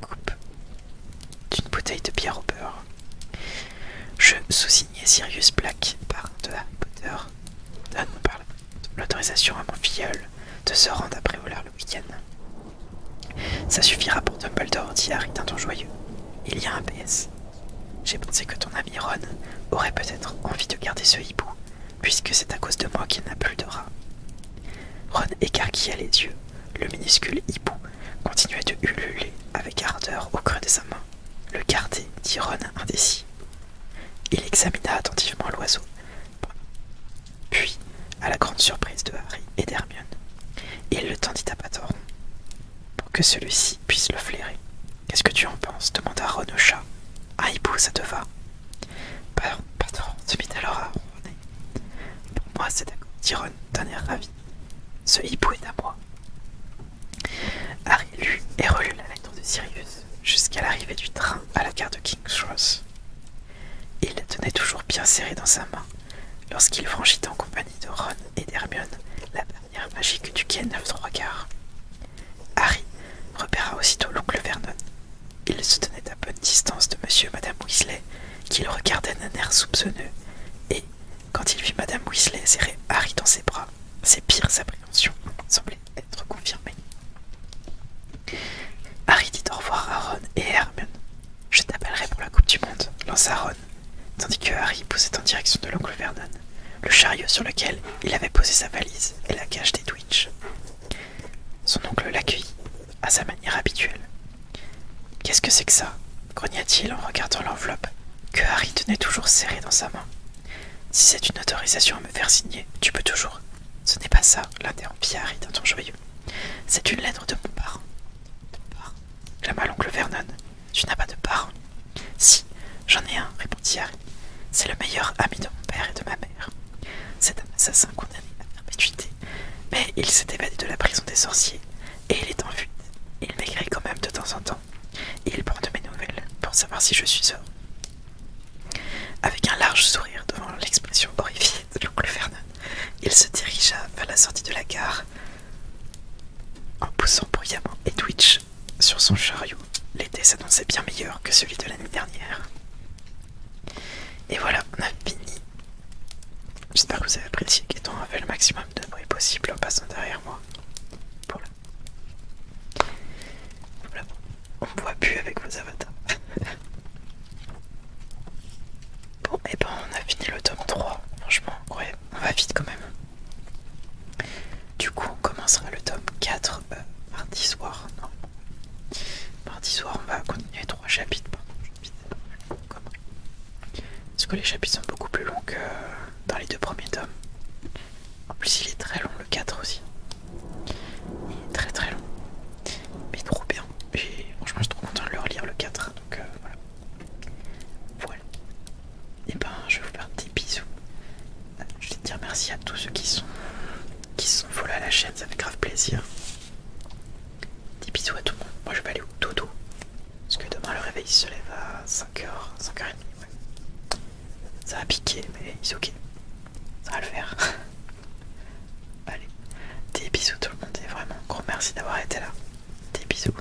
coupe d'une bouteille de bière au beurre. Je sous-signais Sirius Black, parrain de Harry Potter. Donne par l'autorisation à mon filleul de se rendre à Préolard le week-end. Ça suffira pour Dumbledore, dit Harry d'un ton joyeux. Il y a un PS. j'ai pensé que ton ami Ron aurait peut-être envie de garder ce hibou, puisque c'est à cause de moi qu'il n'a plus de rat. Ron écarquilla les yeux. Le minuscule hibou continuait de ululer avec ardeur au creux de sa main. Le garder, dit Ron indécis. Il examina attentivement l'oiseau. Puis, à la grande surprise de Harry et d'Hermione, il le tendit à Patorron pour que celui-ci puisse le flairer. Qu'est-ce que tu en penses demanda Ron au chat. Un hibou, ça te va? Patorron se mit alors à ronronner. Pour moi, c'est d'accord, dit Ron d'un air ravi. Ce hibou est à moi. Harry lut et relut la lettre de Sirius jusqu'à l'arrivée du train à la gare de King's Cross. Il la tenait toujours bien serrée dans sa main lorsqu'il franchit en compagnie de Ron et d'Hermione la barrière magique du quai 9-3/4. Harry repéra aussitôt l'oncle Vernon. Il se tenait à bonne distance de monsieur et madame Weasley, qui le regardaient d'un air soupçonneux, et, quand il vit madame Weasley serrer Harry dans ses bras, ses pires appréhensions semblaient être confirmées. Harry dit au revoir à Ron et à Hermione. « Je t'appellerai pour la Coupe du Monde », lança Ron, tandis que Harry poussait en direction de l'oncle Vernon, le chariot sur lequel il avait posé sa valise et la cage des Twitch. Son oncle l'accueillit, à sa manière habituelle. « Qu'est-ce que c'est que ça ?» grogna-t-il en regardant l'enveloppe que Harry tenait toujours serrée dans sa main. « Si c'est une autorisation à me faire signer, tu peux toujours. »« Ce n'est pas ça, » l'interrompit Harry d'un ton joyeux. « C'est une lettre de mon parent. »« Ton parent ?» clama l'oncle Vernon. « Tu n'as pas de parent ?»« Si, j'en ai un, » répondit Harry. « C'est le meilleur ami de mon père et de ma mère. C'est un assassin condamné à perpétuité, mais il s'est évadé de la prison des sorciers, et il est en fuite. Il m'écrit quand même de temps en temps, et il prend de mes nouvelles pour savoir si je suis heureux. » Avec un large sourire devant l'expression horrifiée de l'oncle Vernon, il se dirigea vers la sortie de la gare en poussant bruyamment Edwidge sur son chariot. L'été s'annonçait bien meilleur que celui de l'année dernière. Et voilà, on a fini. J'espère que vous avez apprécié qu'Étant a fait le maximum de bruit possible en passant derrière moi. Voilà. On me voit plus avec vos avatars. Bon, et ben on a fini le tome 3. Franchement, ouais, on va vite quand même. Du coup, on commencera le tome 4 mardi soir. Non. Mardi soir, on va continuer 3 chapitres. Parce que les chapitres sont beaucoup plus longs que dans les 2 premiers tomes. En plus, il est très long, le 4 aussi. Il est très très long. Mais trop bien. Et franchement, je suis trop content de le relire, le 4. Donc voilà. Voilà. Et ben, je vais vous faire des bisous. Je vais te dire merci à tous ceux qui sont follow à la chaîne, ça fait grave plaisir. Des bisous à tout le monde. Moi, je vais aller au dodo. Parce que demain, le réveil se lève à 5h, 5h30. Ouais. Ça va piquer, mais c'est ok. Ça va le faire. Allez, des bisous tout le monde et vraiment gros merci d'avoir été là. Des bisous.